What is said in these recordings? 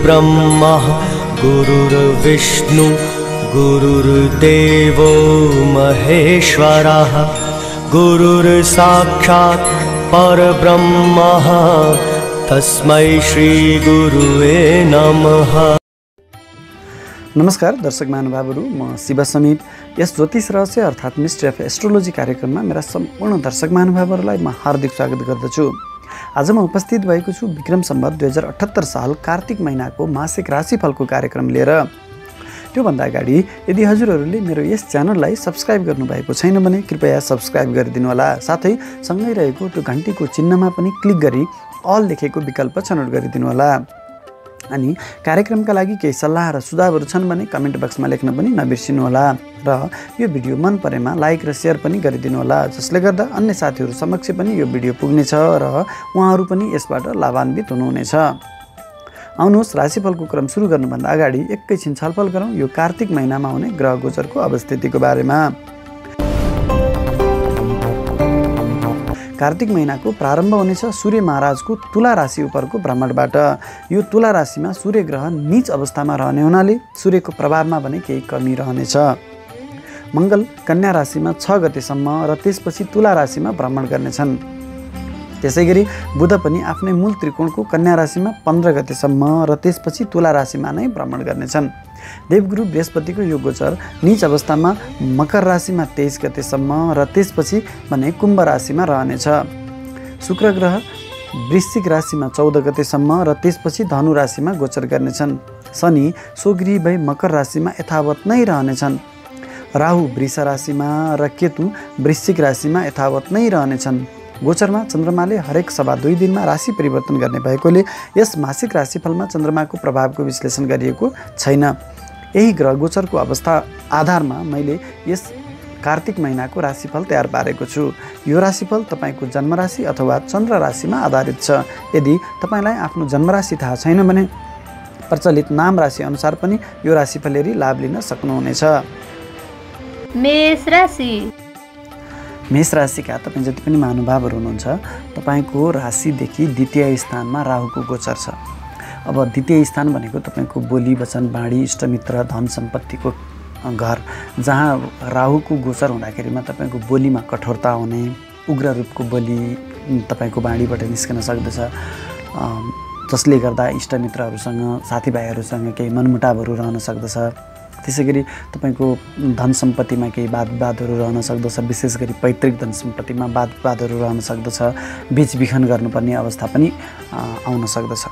गुरुर्ब्रह्मा गुरुर्विष्णु गुरुर्देवो महेश्वरः गुरुर्साक्षात् परब्रह्म तस्मै श्री गुरुवे नमः। नमस्कार दर्शक महानुभावहरू, म शिव समीप यस ज्योतिष रहस्य अर्थात् मिस्ट्री अफ एस्ट्रोलोजी कार्यक्रममा मेरा सम्पूर्ण दर्शक महानुभावहरूलाई म हार्दिक स्वागत गर्दछु। आज म उपस्थित भएको छु विक्रम सम्वत 2078 साल कार्तिक महिनाको मासिक राशिफलको कार्यक्रम लिएर। त्योभन्दा अगाडि यदि हजुरहरूले मेरो यस च्यानललाई सब्स्क्राइब गर्नुभएको छैन भने कृपया सब्स्क्राइब गरिदिनु होला। साथै सँगै रहेको त्यो घण्टीको चिन्हमा पनि क्लिक गरी अल लेखेको विकल्प छनौट गरिदिनु होला। अनि कार्यक्रमका लागि केही सल्लाह र सुझावहरू छन् भने कमेन्ट बक्समा लेख्न पनि नबिर्सिनु होला र यो भिडियो मन परेमा लाइक र सेयर पनि गरिदिनु होला, जसले गर्दा अन्य साथीहरू समक्ष पनि यो भिडियो पुग्नेछ र उहाँहरू पनि यसबाट लाभान्वित हुनुहुनेछ। आउनुहोस् राशिफलको क्रम सुरु गर्नुभन्दा अगाडि एकैछिन छलफल गरौँ यो कार्तिक महिनामा हुने ग्रह गोचरको अवस्थितिको बारेमा। कार्तिक महिनाको प्रारम्भ हुनेछ सूर्य महाराजको तुला राशि उपरको भ्रमणबाट। यो तुला राशिमा सूर्य ग्रह नीच अवस्थामा रहने हुनाले सूर्यको प्रभावमा भने केही कमी रहनेछ। मङ्गल कन्या राशिमा 6 गतेसम्म र त्यसपछि तुला राशिमा भ्रमण गर्नेछन्। त्यसैगरी बुध पनि आफ्नै मूल त्रिकोणको कन्या राशिमा 15 गतेसम्म र त्यसपछि तुला राशिमा नै भ्रमण गर्नेछन्। देवगुरु बृहस्पतिको यो गोचर नीच अवस्थामा मकर राशिमा 23 गतेसम्म र त्यसपछि भने कुम्भ राशिमा रहनेछ। शुक्र ग्रह वृश्चिक राशिमा 14 गतेसम्म र त्यसपछि धनु राशिमा गोचर गर्नेछन्। शनि स्वगृही भई मकर राशिमा यथावत नै रहनेछन्। राहु वृष राशिमा र केतु वृश्चिक राशिमा यथावत नै रहनेछन्। गोचरमा चन्द्रमाले हरेक सभा 2 दिनमा राशि परिवर्तन गर्ने भएकोले यस मासिक राशिफलमा चन्द्रमाको प्रभावको विश्लेषण गरिएको छैन। यही ग्रह गोचरको अवस्था आधारमा मैले यस कार्तिक महिनाको राशिफल तयार पारेको छु। यो राशिफल तपाईँको जन्मराशि अथवा चन्द्र राशिमा आधारित छ। यदि तपाईँलाई आफ्नो जन्मराशि थाहा छैन भने प्रचलित नाम राशि अनुसार पनि यो राशिफल हेरी लाभ लिन सक्नुहुनेछ। मेष राशि। मेष राशिका तपाईँ जति पनि महानुभावहरू हुनुहुन्छ, तपाईँको राशिदेखि द्वितीय स्थानमा राहुको गोचर छ। अब द्वितीय स्थान भनेको तपाईँको बोली वचन बाणी इष्टमित्र धन सम्पत्तिको घर, जहाँ राहुको गोचर हुँदाखेरिमा तपाईँको बोलीमा कठोरता हुने, उग्र रूपको बोली तपाईँको बाणीबाट निस्कन सक्दछ, जसले गर्दा इष्टमित्रहरूसँग साथीभाइहरूसँग केही मनमुटावहरू रहन सक्दछ। त्यसैगरी तपाईँको धन सम्पत्तिमा केही वादविवादहरू रहन सक्दछ, विशेष गरी पैतृक धन सम्पत्तिमा वादविवादहरू रहन सक्दछ, बेचबिखन गर्नुपर्ने अवस्था पनि आउन सक्दछ।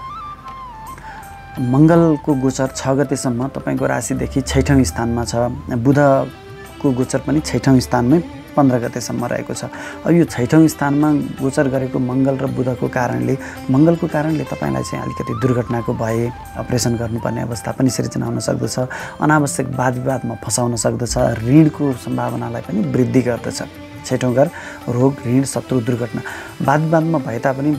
मङ्गलको गोचर 6 गतेसम्म तपाईँको राशिदेखि 6औँ स्थानमा छ। बुधको गोचर पनि 6औँ स्थानमै 15 गतेसम्म रहेको छ। अब यो 6औँ स्थानमा गोचर गरेको मङ्गल र बुधको कारणले तपाईँलाई चाहिँ अलिकति दुर्घटनाको भए, अपरेसन गर्नुपर्ने अवस्था पनि सिर्जना हुन सक्दछ, अनावश्यक वादविवादमा फसाउन सक्दछ, ऋणको सम्भावनालाई पनि वृद्धि गर्दछ। 6औँ घर रोग, ऋण, शत्रु, दुर्घटना, वादविवादमा भए तापनि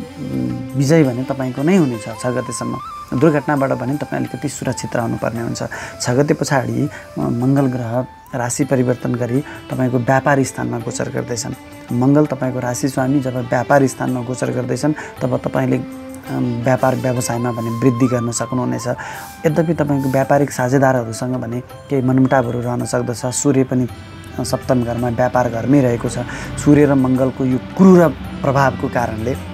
विजय भने तपाईँको नै हुनेछ। 6 गतेसम्म दुर्घटनाबाट भने तपाईँ अलिकति सुरक्षित रहनुपर्ने हुन्छ। 6 गते पछाडि मङ्गल ग्रह राशि परिवर्तन गरी तपाईँको व्यापार स्थानमा गोचर गर्दैछन्। मङ्गल तपाईँको राशि स्वामी जब व्यापार स्थानमा गोचर गर्दैछन् तब तपाईँले व्यापार व्यवसायमा भने वृद्धि गर्न सक्नुहुनेछ। यद्यपि तपाईँको व्यापारिक साझेदारहरूसँग भने केही मनमुटावहरू रहन सक्दछ। सूर्य पनि सप्तम घरमा व्यापार घरमै रहेको छ। सूर्य र मङ्गलको यो क्रूर प्रभावको कारणले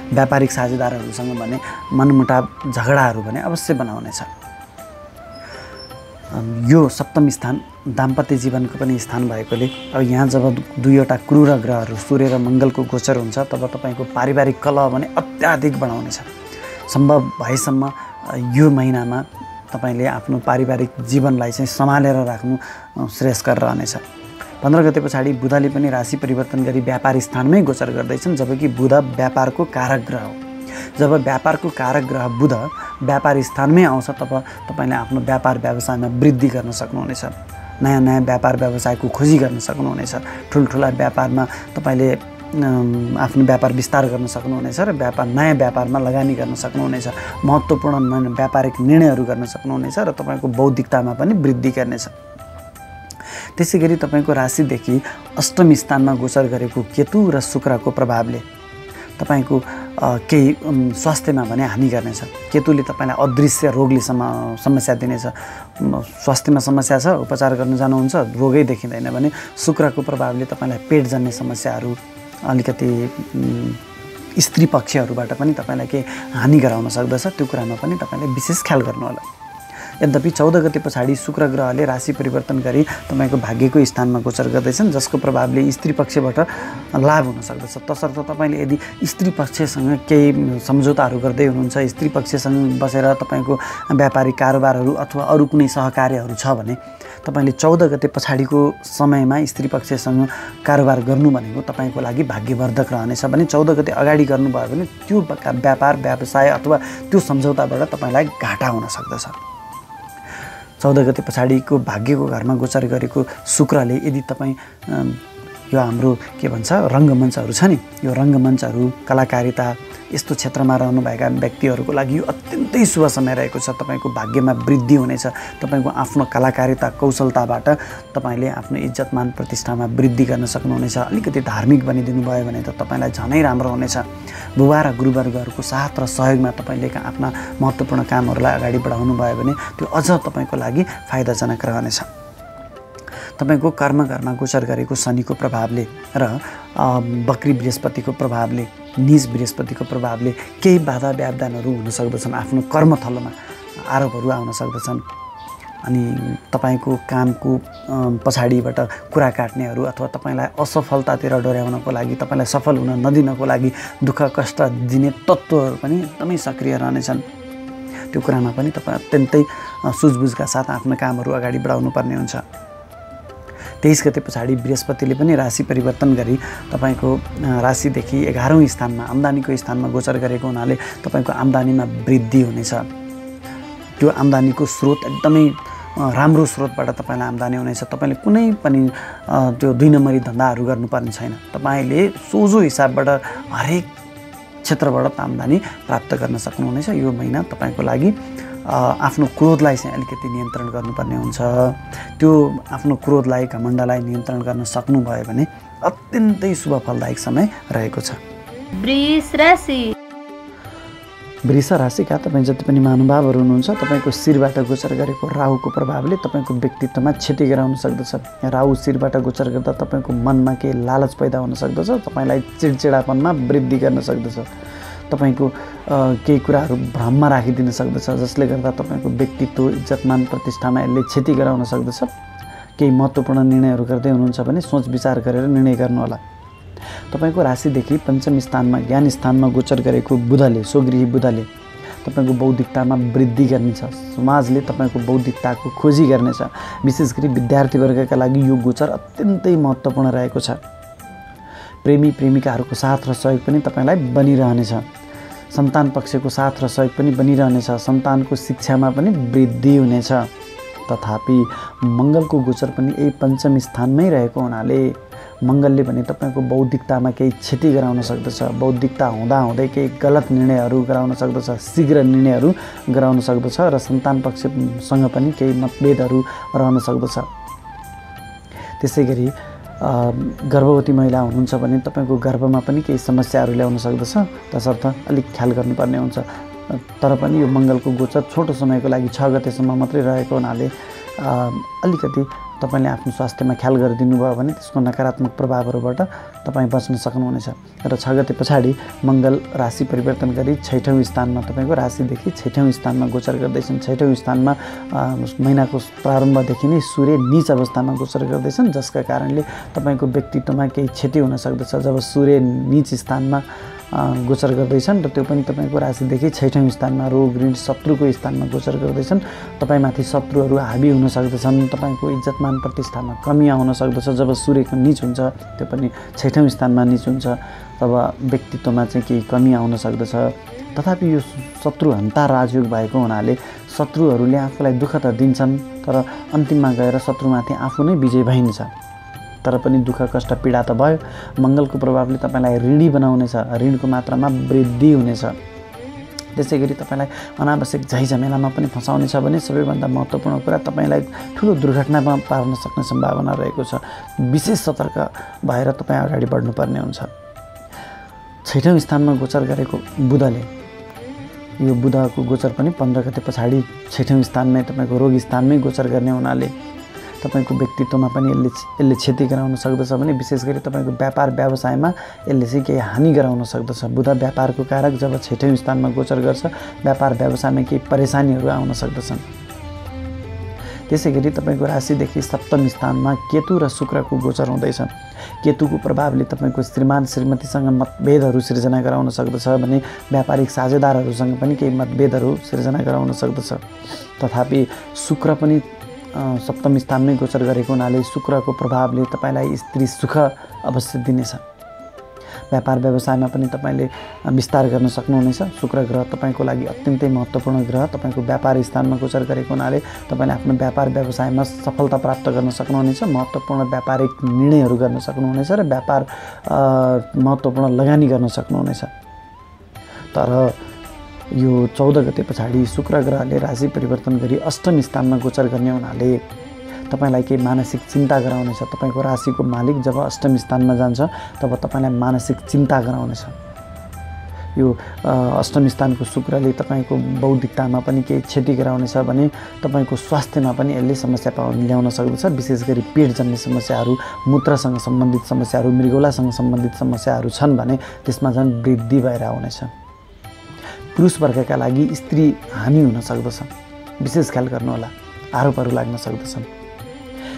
व्यापारिक साझेदारहरूसँग भने मनमुटाव झगडाहरू भने अवश्य बनाउनेछ। यो सप्तम स्थान दाम्पत्य जीवनको पनि स्थान भएकोले अब यहाँ जब दुईवटा क्रूर ग्रहहरू सूर्य र मङ्गलको गोचर हुन्छ तब तपाईँको पारिवारिक कलह भने अत्याधिक बढाउनेछ। सम्भव भएसम्म यो महिनामा तपाईँले आफ्नो पारिवारिक जीवनलाई चाहिँ सम्हालेर राख्नु श्रेयस्कर रहनेछ। 15 गते पछाडि बुधले पनि राशि परिवर्तन गरी व्यापार स्थानमै गोचर गर्दैछन्, जबकि बुध व्यापारको कारक ग्रह हो। जब व्यापारको कारक ग्रह बुध व्यापार स्थानमै आउँछ तब तपाईँले आफ्नो व्यापार व्यवसायमा वृद्धि गर्न सक्नुहुनेछ। नयाँ नयाँ व्यापार व्यवसायको खोजी गर्न सक्नुहुनेछ। ठुल्ठुला व्यापारमा तपाईँले आफ्नो व्यापार विस्तार गर्न सक्नुहुनेछ र नयाँ व्यापारमा लगानी गर्न सक्नुहुनेछ। महत्त्वपूर्ण व्यापारिक निर्णयहरू गर्न सक्नुहुनेछ र तपाईँको बौद्धिकतामा पनि वृद्धि गर्नेछ। त्यसैगरी तपाईँको राशिदेखि अष्टम स्थानमा गोचर गरेको केतु र शुक्रको प्रभावले तपाईँको केही स्वास्थ्यमा भने हानि गर्नेछ। केतुले तपाईँलाई अदृश्य रोगले समस्या दिनेछ। स्वास्थ्यमा समस्या छ, उपचार गर्न जानुहुन्छ, रोगै देखिँदैन भने शुक्रको प्रभावले तपाईँलाई पेटजन्य समस्याहरू, अलिकति स्त्री पक्षहरूबाट पनि तपाईँलाई केही हानि गराउन सक्दछ। त्यो कुरामा पनि तपाईँले विशेष ख्याल गर्नुहोला। यद्यपि 14 गते पछाडि शुक्र ग्रहले राशि परिवर्तन गरी तपाईँको भाग्यको स्थानमा गोचर गर्दैछन्, जसको प्रभावले स्त्री पक्षबाट लाभ हुन सक्दछ। तसर्थ तपाईँले यदि स्त्री पक्षसँग केही सम्झौताहरू गर्दै हुनुहुन्छ, स्त्री पक्षसँग बसेर तपाईँको व्यापारिक कारोबारहरू अथवा अरू कुनै सहकार्यहरू छ भने तपाईँले 14 गते पछाडिको समयमा स्त्री पक्षसँग कारोबार गर्नु भनेको तपाईँको लागि भाग्यवर्धक रहनेछ भने 14 गते अगाडि गर्नुभयो भने त्यो व्यापार व्यवसाय अथवा त्यो सम्झौताबाट तपाईँलाई घाटा हुन सक्दछ। 14 गते पछाडिको भाग्यको घरमा गोचर गरेको शुक्रले यदि तपाईँ यो हाम्रो के भन्छ रङ्गमञ्चहरू छ नि, यो रङ्गमञ्चहरू, कलाकारिता, यस्तो क्षेत्रमा रहनुभएका व्यक्तिहरूको लागि यो अत्यन्तै शुभ समय रहेको छ। तपाईँको भाग्यमा वृद्धि हुनेछ। तपाईँको आफ्नो कलाकारिता कौशलताबाट तपाईँले आफ्नो इज्जत मान प्रतिष्ठामा वृद्धि गर्न सक्नुहुनेछ। अलिकति धार्मिक बनिदिनु भयो भने त तपाईँलाई झनै राम्रो हुनेछ। बुबा र गुरुवर्गहरूको साथ र सहयोगमा तपाईँले आफ्ना महत्त्वपूर्ण कामहरूलाई अगाडि बढाउनु भयो भने त्यो अझ तपाईँको लागि फाइदाजनक रहनेछ। तपाईँको कर्मघरमा गोचर गरेको शनिको प्रभावले र बक्री बृहस्पतिको प्रभावले, निज बृहस्पतिको प्रभावले केही बाधा व्यवधानहरू हुन सक्दछन्। आफ्नो कर्मथलोमा आरोपहरू आउन सक्दछन् अनि तपाईँको कामको पछाडिबाट कुरा काट्नेहरू अथवा तपाईँलाई असफलतातिर डोर्याउनको लागि, तपाईँलाई सफल हुन नदिनको लागि दुःख कष्ट दिने तत्त्वहरू पनि एकदमै सक्रिय रहनेछन्। त्यो कुरामा पनि तपाईँ अत्यन्तै सुझबुझका साथ आफ्नो कामहरू अगाडि बढाउनु पर्ने हुन्छ। 23 गते पछाडि बृहस्पतिले पनि राशि परिवर्तन गरी तपाईँको राशिदेखि 11औँ स्थानमा, आम्दानीको स्थानमा गोचर गरेको हुनाले तपाईँको आम्दानीमा वृद्धि हुनेछ। त्यो आम्दानीको स्रोत एकदमै राम्रो स्रोतबाट तपाईँलाई आम्दानी हुनेछ। तपाईँले कुनै पनि त्यो 2 नम्बरी धन्दाहरू गर्नुपर्ने छैन। तपाईँले सोझो हिसाबबाट हरेक क्षेत्रबाट आम्दानी प्राप्त गर्न सक्नुहुनेछ। यो महिना तपाईँको लागि आफ्नो क्रोधलाई चाहिँ अलिकति नियन्त्रण गर्नुपर्ने हुन्छ। त्यो आफ्नो क्रोधलाई, घमण्डलाई नियन्त्रण गर्न सक्नुभयो भने अत्यन्तै शुभ फलदायक समय रहेको छ। वृष राशिका तपाईँ जति पनि महानुभावहरू हुनुहुन्छ, तपाईँको शिरबाट गोचर गरेको राहुको प्रभावले तपाईँको व्यक्तित्वमा क्षति गराउन सक्दछ। राहु शिरबाट गोचर गर्दा तपाईँको मनमा केही लालच पैदा हुन सक्दछ, तपाईँलाई चिडचिडापनमा वृद्धि गर्न सक्दछ। तपाईँको केही कुराहरू भ्रममा राखिदिन सक्दछ, जसले गर्दा तपाईँको व्यक्तित्व, इज्जतमान प्रतिष्ठामा यसले क्षति गराउन सक्दछ। केही महत्त्वपूर्ण निर्णयहरू गर्दै हुनुहुन्छ भने सोच विचार गरेर निर्णय गर्नुहोला। तपाईँको राशिदेखि पञ्चम स्थानमा, ज्ञान स्थानमा गोचर गरेको बुधले, स्वगृही बुधले तपाईँको बौद्धिकतामा वृद्धि गर्नेछ। समाजले तपाईँको बौद्धिकताको खोजी गर्नेछ। विशेष गरी विद्यार्थीवर्गका लागि यो गोचर अत्यन्तै महत्त्वपूर्ण रहेको छ। प्रेमी प्रेमिकाहरूको साथ र सहयोग पनि तपाईँलाई बनिरहनेछ। सन्तान पक्षको साथ र सहयोग पनि बनिरहनेछ। सन्तानको शिक्षामा पनि वृद्धि हुनेछ। तथापि मङ्गलको गोचर पनि यही पञ्चम स्थानमै रहेको हुनाले मङ्गलले भने तपाईँको बौद्धिकतामा केही क्षति गराउन सक्दछ। बौद्धिकता हुँदाहुँदै केही गलत निर्णयहरू गराउन सक्दछ, शीघ्र निर्णयहरू गराउन सक्दछ र सन्तान पक्षसँग पनि केही मतभेदहरू रहन सक्दछ। त्यसै गरी गर्भवती महिला हुनुहुन्छ भने तपाईँको गर्भमा पनि केही समस्याहरू ल्याउन सक्दछ। तसर्थ अलिक ख्याल गर्नुपर्ने हुन्छ। तर पनि यो मङ्गलको गोचर छोटो समयको लागि 6 गतेसम्म मात्रै रहेको हुनाले अलिकति तपाईँले आफ्नो स्वास्थ्यमा ख्याल गरिदिनु भयो भने त्यसको नकारात्मक प्रभावहरूबाट तपाईँ बच्न सक्नुहुनेछ। र 6 गते पछाडि मङ्गल राशि परिवर्तन गरी 6औँ स्थानमा, तपाईँको राशिदेखि 6औँ स्थानमा गोचर गर्दैछन्। 6औँ स्थानमा महिनाको प्रारम्भदेखि नै सूर्य नीच अवस्थामा गोचर गर्दैछन्, जसका कारणले तपाईँको व्यक्तित्वमा केही क्षति हुन सक्दछ। जब सूर्य नीच स्थानमा गोचर गर्दैछन् र त्यो पनि तपाईँको राशिदेखि 6औँ स्थानमा, रोग ऋण शत्रुको स्थानमा गोचर गर्दैछन्, तपाईँमाथि शत्रुहरू हाबी हुन सक्दछन्। तपाईँको इज्जतमान प्रतिष्ठामा कमी आउन सक्दछ। जब सूर्यको नीच हुन्छ, त्यो पनि 6औँ स्थानमा नीच हुन्छ, तब व्यक्तित्वमा चाहिँ केही कमी आउन सक्दछ। तथापि यो शत्रु हन्ता राजयोग भएको हुनाले शत्रुहरूले आफूलाई दुःख त दिन्छन्, तर अन्तिममा गएर शत्रुमाथि आफू नै विजय भइन्छ। तर पनि दुःख कष्ट पीडा त भयो। मङ्गलको प्रभावले तपाईँलाई ऋणी बनाउनेछ। ऋणको मात्रामा वृद्धि हुनेछ। त्यसै गरी तपाईँलाई अनावश्यक झैझमेलामा पनि फसाउनेछ भने सबैभन्दा महत्त्वपूर्ण कुरा तपाईँलाई ठुलो दुर्घटनामा पार्न सक्ने सम्भावना रहेको छ। विशेष सतर्क भएर तपाईँ अगाडि बढ्नुपर्ने हुन्छ। छैठौँ स्थानमा गोचर गरेको बुधले, यो बुधको गोचर पनि 15 गते पछाडि छैठौँ स्थानमै तपाईँको रोग स्थानमै गोचर गर्ने हुनाले तपाईँको व्यक्तित्वमा पनि यसले क्षति गराउन सक्दछ भने विशेष गरी तपाईँको व्यापार व्यवसायमा यसले चाहिँ केही हानि गराउन सक्दछ। बुध व्यापारको कारक जब छैठौँ स्थानमा गोचर गर्छ व्यापार व्यवसायमा केही परेशानीहरू आउन सक्दछन्। त्यसै गरी तपाईँको राशिदेखि सप्तम स्थानमा केतु र शुक्रको गोचर हुँदैछ। केतुको प्रभावले तपाईँको श्रीमान श्रीमतीसँग मतभेदहरू सिर्जना गराउन सक्दछ भने व्यापारिक साझेदारहरूसँग पनि केही मतभेदहरू सिर्जना गराउन सक्दछ। तथापि शुक्र पनि सप्तम स्थानमै गोचर गरेको हुनाले शुक्रको प्रभावले तपाईँलाई स्त्री सुख अवश्य दिनेछ। व्यापार व्यवसायमा पनि तपाईँले विस्तार गर्न सक्नुहुनेछ। शुक्र ग्रह तपाईँको लागि अत्यन्तै महत्त्वपूर्ण ग्रह तपाईँको व्यापार स्थानमा गोचर गरेको हुनाले तपाईँले आफ्नो व्यापार व्यवसायमा सफलता प्राप्त गर्न सक्नुहुनेछ। महत्त्वपूर्ण व्यापारिक निर्णयहरू गर्न सक्नुहुनेछ र व्यापार महत्त्वपूर्ण लगानी गर्न सक्नुहुनेछ। तर यो 14 गते पछाडि शुक्र ग्रहले राशि परिवर्तन गरी अष्टम स्थानमा गोचर गर्ने हुनाले तपाईलाई केही मानसिक चिन्ता गराउनेछ। तपाईको राशिको मालिक जब अष्टम स्थानमा जान्छ तब तपाईलाई मानसिक चिन्ता गराउनेछ। यो अष्टम स्थानको शुक्रले तपाईको बौद्धिकतामा पनि केही क्षति गराउनेछ भने तपाईको स्वास्थ्यमा पनि यसले समस्या ल्याउन सक्दछ। विशेष गरी पेट जन्ने समस्याहरू, मूत्रसँग सम्बन्धित समस्याहरू, मृगौलासँग सम्बन्धित समस्याहरू छन् भने त्यसमा झन् वृद्धि भएर आउनेछ। पुरुष वर्गका लागि स्त्री हानि हुन सक्दछ, विशेष ख्याल गर्नुहोला, आरोपहरू लाग्न सक्दछन्।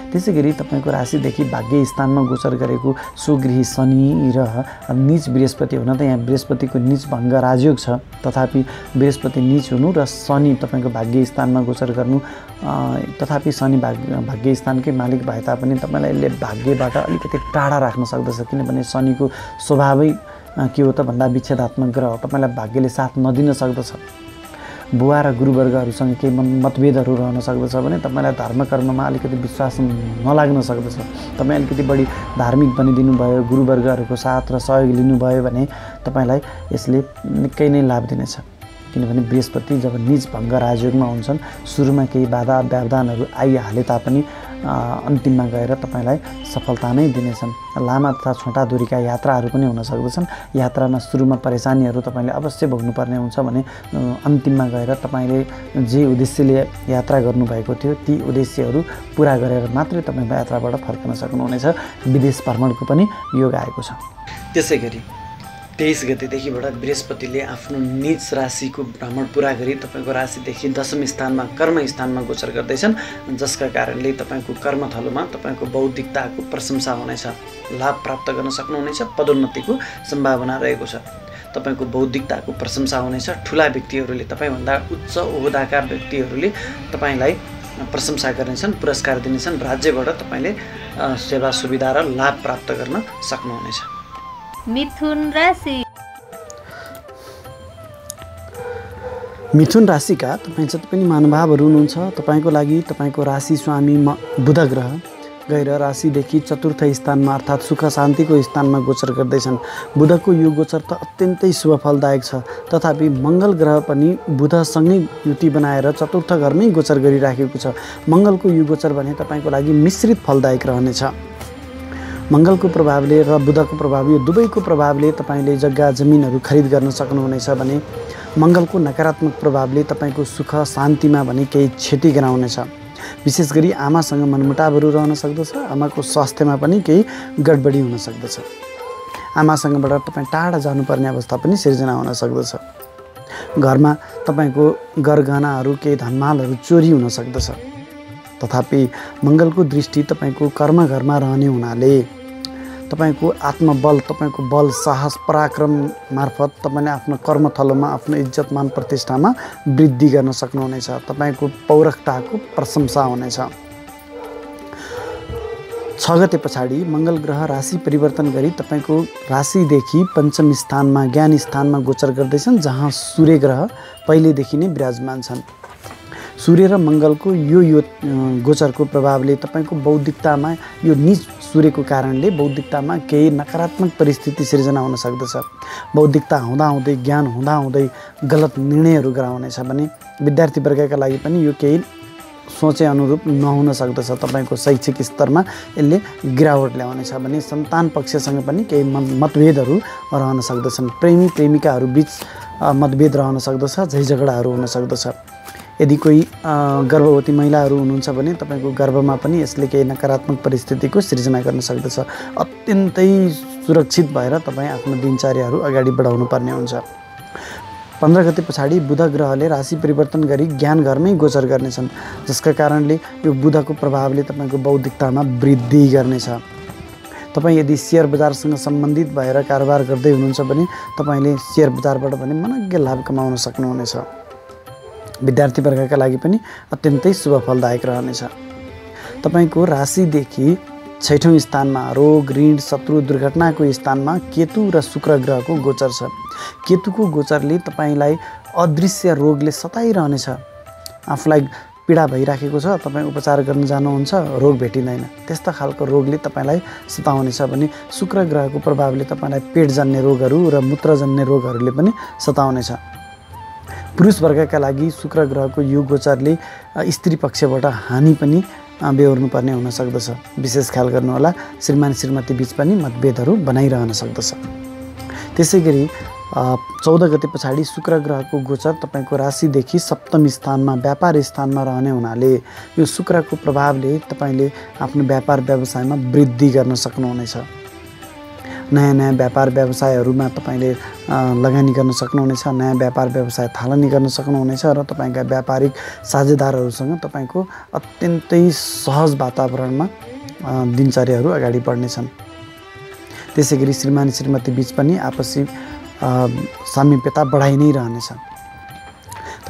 त्यसै गरी तपाईको राशिदेखि भाग्य स्थानमा गोचर गरेको सुगृही शनि र नीच बृहस्पति हुन त यहाँ बृहस्पतिको नीच भङ्ग राजयोग छ, तथापि बृहस्पति नीच हुनु र शनि तपाईको भाग्य स्थानमा गोचर गर्नु, तथापि शनि भाग्य स्थानकै मालिक भए तापनि तपाईलाई यसले भाग्यबाट अलिकति टाढा राख्न सक्दछ। किनभने शनिको स्वभावै के हो त भन्दा विच्छेदात्मक ग्रह हो। तपाईलाई भाग्यले साथ नदिन सक्दछ। बुवा र गुरुवर्गहरूसँग केही मतभेदहरू रहन सक्दछ भने तपाईलाई धर्म कर्ममा अलिकति विश्वास नलाग्न सक्दछ। तपाईँ अलिकति बढी धार्मिक बनिदिनु भयो, गुरुवर्गहरूको साथ र सहयोग लिनुभयो भने तपाईलाई यसले निकै नै लाभ दिनेछ। किनभने बृहस्पति जब नीच भङ्ग राजयोगमा हुन्छन् सुरुमा केही बाधा व्यवधानहरू आइहाले तापनि अन्तिममा गएर तपाईलाई सफलता नै दिनेछन्। लामा तथा छोटा दूरीका यात्राहरू पनि हुन सक्दछन्। यात्रामा सुरुमा परेशानीहरू तपाईले अवश्य भोग्नुपर्ने हुन्छ भने अन्तिममा गएर तपाईले जे उद्देश्यले यात्रा गर्नुभएको थियो ती उद्देश्यहरू पुरा गरेर मात्रै तपाईँ यात्राबाट फर्कन सक्नुहुनेछ। विदेश भ्रमणको पनि योग आएको छ। त्यसै गरी 23 गतेदेखिबाट बृहस्पतिले आफ्नो नीच राशिको भ्रमण पुरा गरी तपाईको राशिदेखि दशम स्थानमा कर्म स्थानमा गोचर गर्दैछन्, जसका कारणले तपाईको कर्मथलोमा तपाईको बौद्धिकताको प्रशंसा हुनेछ, लाभ प्राप्त गर्न सक्नुहुनेछ, पदोन्नतिको सम्भावना रहेको छ। तपाईको बौद्धिकताको प्रशंसा हुनेछ। ठुला व्यक्तिहरूले तपाईभन्दा उच्च ओहदाका व्यक्तिहरूले तपाईलाई प्रशंसा गर्नेछन्, पुरस्कार दिनेछन्। राज्यबाट तपाईले सेवा सुविधा र लाभ प्राप्त गर्न सक्नुहुनेछ। मिथुन राशि। मिथुन राशिका तपाईँ जति पनि महानुभावहरू हुनुहुन्छ तपाईँको लागि तपाईँको राशि स्वामी बुध ग्रह गएर राशिदेखि चतुर्थ स्थानमा अर्थात् सुख शान्तिको स्थानमा गोचर गर्दैछन्। बुधको यो गोचर त अत्यन्तै शुभ फलदायक छ, तथापि मङ्गल ग्रह पनि बुधसँगै युति बनाएर चतुर्थ घरमै गोचर गरिराखेको छ। मङ्गलको यो गोचर भने तपाईँको लागि मिश्रित फलदायक रहनेछ। मङ्गलको प्रभावले र बुधको प्रभाव यो दुवैको प्रभावले तपाईँले जग्गा जमिनहरू खरिद गर्न सक्नुहुनेछ भने मङ्गलको नकारात्मक प्रभावले तपाईँको सुख शान्तिमा भने केही क्षति गराउनेछ। विशेष गरी आमासँग मनमुटावहरू रहन सक्दछ। आमाको स्वास्थ्यमा पनि केही गडबडी हुन सक्दछ। आमासँगबाट तपाईँ टाढा जानुपर्ने अवस्था पनि सिर्जना हुन सक्दछ। घरमा तपाईँको गरगहनाहरू केही धनमालहरू चोरी हुन सक्दछ। तथापि मङ्गलको दृष्टि तपाईँको कर्म घरमा रहने हुनाले तपाईको आत्मबल, तपाईको बल, साहस, पराक्रम मार्फत तपाईले आफ्नो कर्मथलोमा आफ्नो इज्जत मान प्रतिष्ठामा वृद्धि गर्न सक्नुहुनेछ। तपाईको पौरखताको प्रशंसा हुनेछ। 6 गते पछाडि मङ्गल ग्रह राशि परिवर्तन गरी तपाईको राशिदेखि पञ्चम स्थानमा ज्ञान स्थानमा गोचर गर्दैछन्, जहाँ सूर्य ग्रह पहिलेदेखि नै विराजमान छन्। सूर्य र मङ्गलको यो गोचरको प्रभावले तपाईको बौद्धिकतामा यो नीच सूर्यको कारणले बौद्धिकतामा केही नकारात्मक परिस्थिति सिर्जना हुन सक्दछ। बौद्धिकता हुँदाहुँदै ज्ञान हुँदाहुँदै गलत निर्णयहरू गराउनेछ भने विद्यार्थी वर्गका लागि पनि यो केही सोचे अनुरूप नहुन सक्दछ। तपाईँको शैक्षिक स्तरमा यसले गिरावट ल्याउनेछ भने सन्तान पक्षसँग पनि केही मतभेदहरू रहन सक्दछन्। प्रेमी प्रेमिकाहरू बीच मतभेद रहन सक्दछ, झैझगडाहरू हुन सक्दछ। यदि कोही गर्भवती महिलाहरू हुनुहुन्छ भने तपाईँको गर्भमा पनि यसले केही नकारात्मक परिस्थितिको सृजना गर्न सक्दछ। अत्यन्तै सुरक्षित भएर तपाईँ आफ्नो दिनचर्याहरू अगाडि बढाउनु पर्ने हुन्छ। 15 गते पछाडि बुध ग्रहले राशि परिवर्तन गरी ज्ञान घरमै गोचर गर्नेछन्, जसका कारणले यो बुधको प्रभावले तपाईँको बौद्धिकतामा वृद्धि गर्नेछ। तपाईँ यदि सेयर बजारसँग सम्बन्धित भएर कारोबार गर्दै हुनुहुन्छ भने तपाईँले सेयर बजारबाट पनि मनग्गे लाभ कमाउन सक्नुहुनेछ। विद्यार्थी वर्गका लागि पनि अत्यन्तै शुभ फलदायक रहनेछ। तपाईँको राशिदेखि 6औं स्थानमा रोग, ऋण, शत्रु, दुर्घटनाको स्थानमा केतु र शुक्र ग्रहको गोचर छ। केतुको गोचरले तपाईँलाई अदृश्य रोगले सताइरहनेछ। आफूलाई पीडा भइराखेको छ, तपाईँ उपचार गर्न जानुहुन्छ, रोग भेटिँदैन, त्यस्ता खालको रोगले तपाईँलाई सताउनेछ भने शुक्र ग्रहको प्रभावले तपाईँलाई पेटजन्य रोगहरू र मूत्रजन्य रोगहरूले पनि सताउनेछ। पुरुष वर्गका लागि शुक्र ग्रहको यो गोचरले स्त्री पक्षबाट हानि पनि बेहोर्नुपर्ने हुन सक्दछ। विशेष ख्याल गर्नुहोला, श्रीमान श्रीमती बीच पनि मतभेदहरू बनाइरहन सक्दछ। त्यसै गरी 14 गते पछाडि शुक्र ग्रहको गोचर तपाईँको राशिदेखि 7औं स्थानमा व्यापार स्थानमा रहने हुनाले यो शुक्रको प्रभावले तपाईँले आफ्नो व्यापार व्यवसायमा वृद्धि गर्न सक्नुहुनेछ। नयाँ नयाँ व्यापार व्यवसायहरूमा तपाईँले लगानी गर्न सक्नुहुनेछ, नयाँ व्यापार व्यवसाय थालनी गर्न सक्नुहुनेछ र तपाईँका व्यापारिक साझेदारहरूसँग तपाईँको अत्यन्तै सहज वातावरणमा दिनचर्याहरू अगाडि बढ्नेछन्। त्यसै गरी श्रीमान श्रीमती बीच पनि आपसी सामिप्यता बढाइ नै रहनेछ।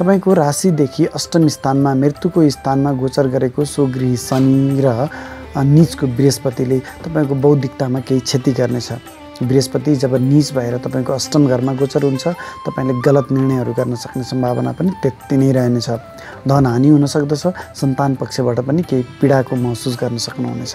तपाईँको राशिदेखि 8औं स्थानमा मृत्युको स्थानमा गोचर गरेको स्वगृही शनि र नीचको बृहस्पतिले तपाईँको बौद्धिकतामा केही क्षति गर्नेछ। बृहस्पति जब नीच भएर तपाईँको 8औं घरमा गोचर हुन्छ, तपाईँले गलत निर्णयहरू गर्न सक्ने सम्भावना पनि त्यति नै रहनेछ। धन हानि हुन सक्दछ, सन्तान पक्षबाट पनि केही पीडाको महसुस गर्न सक्नुहुनेछ।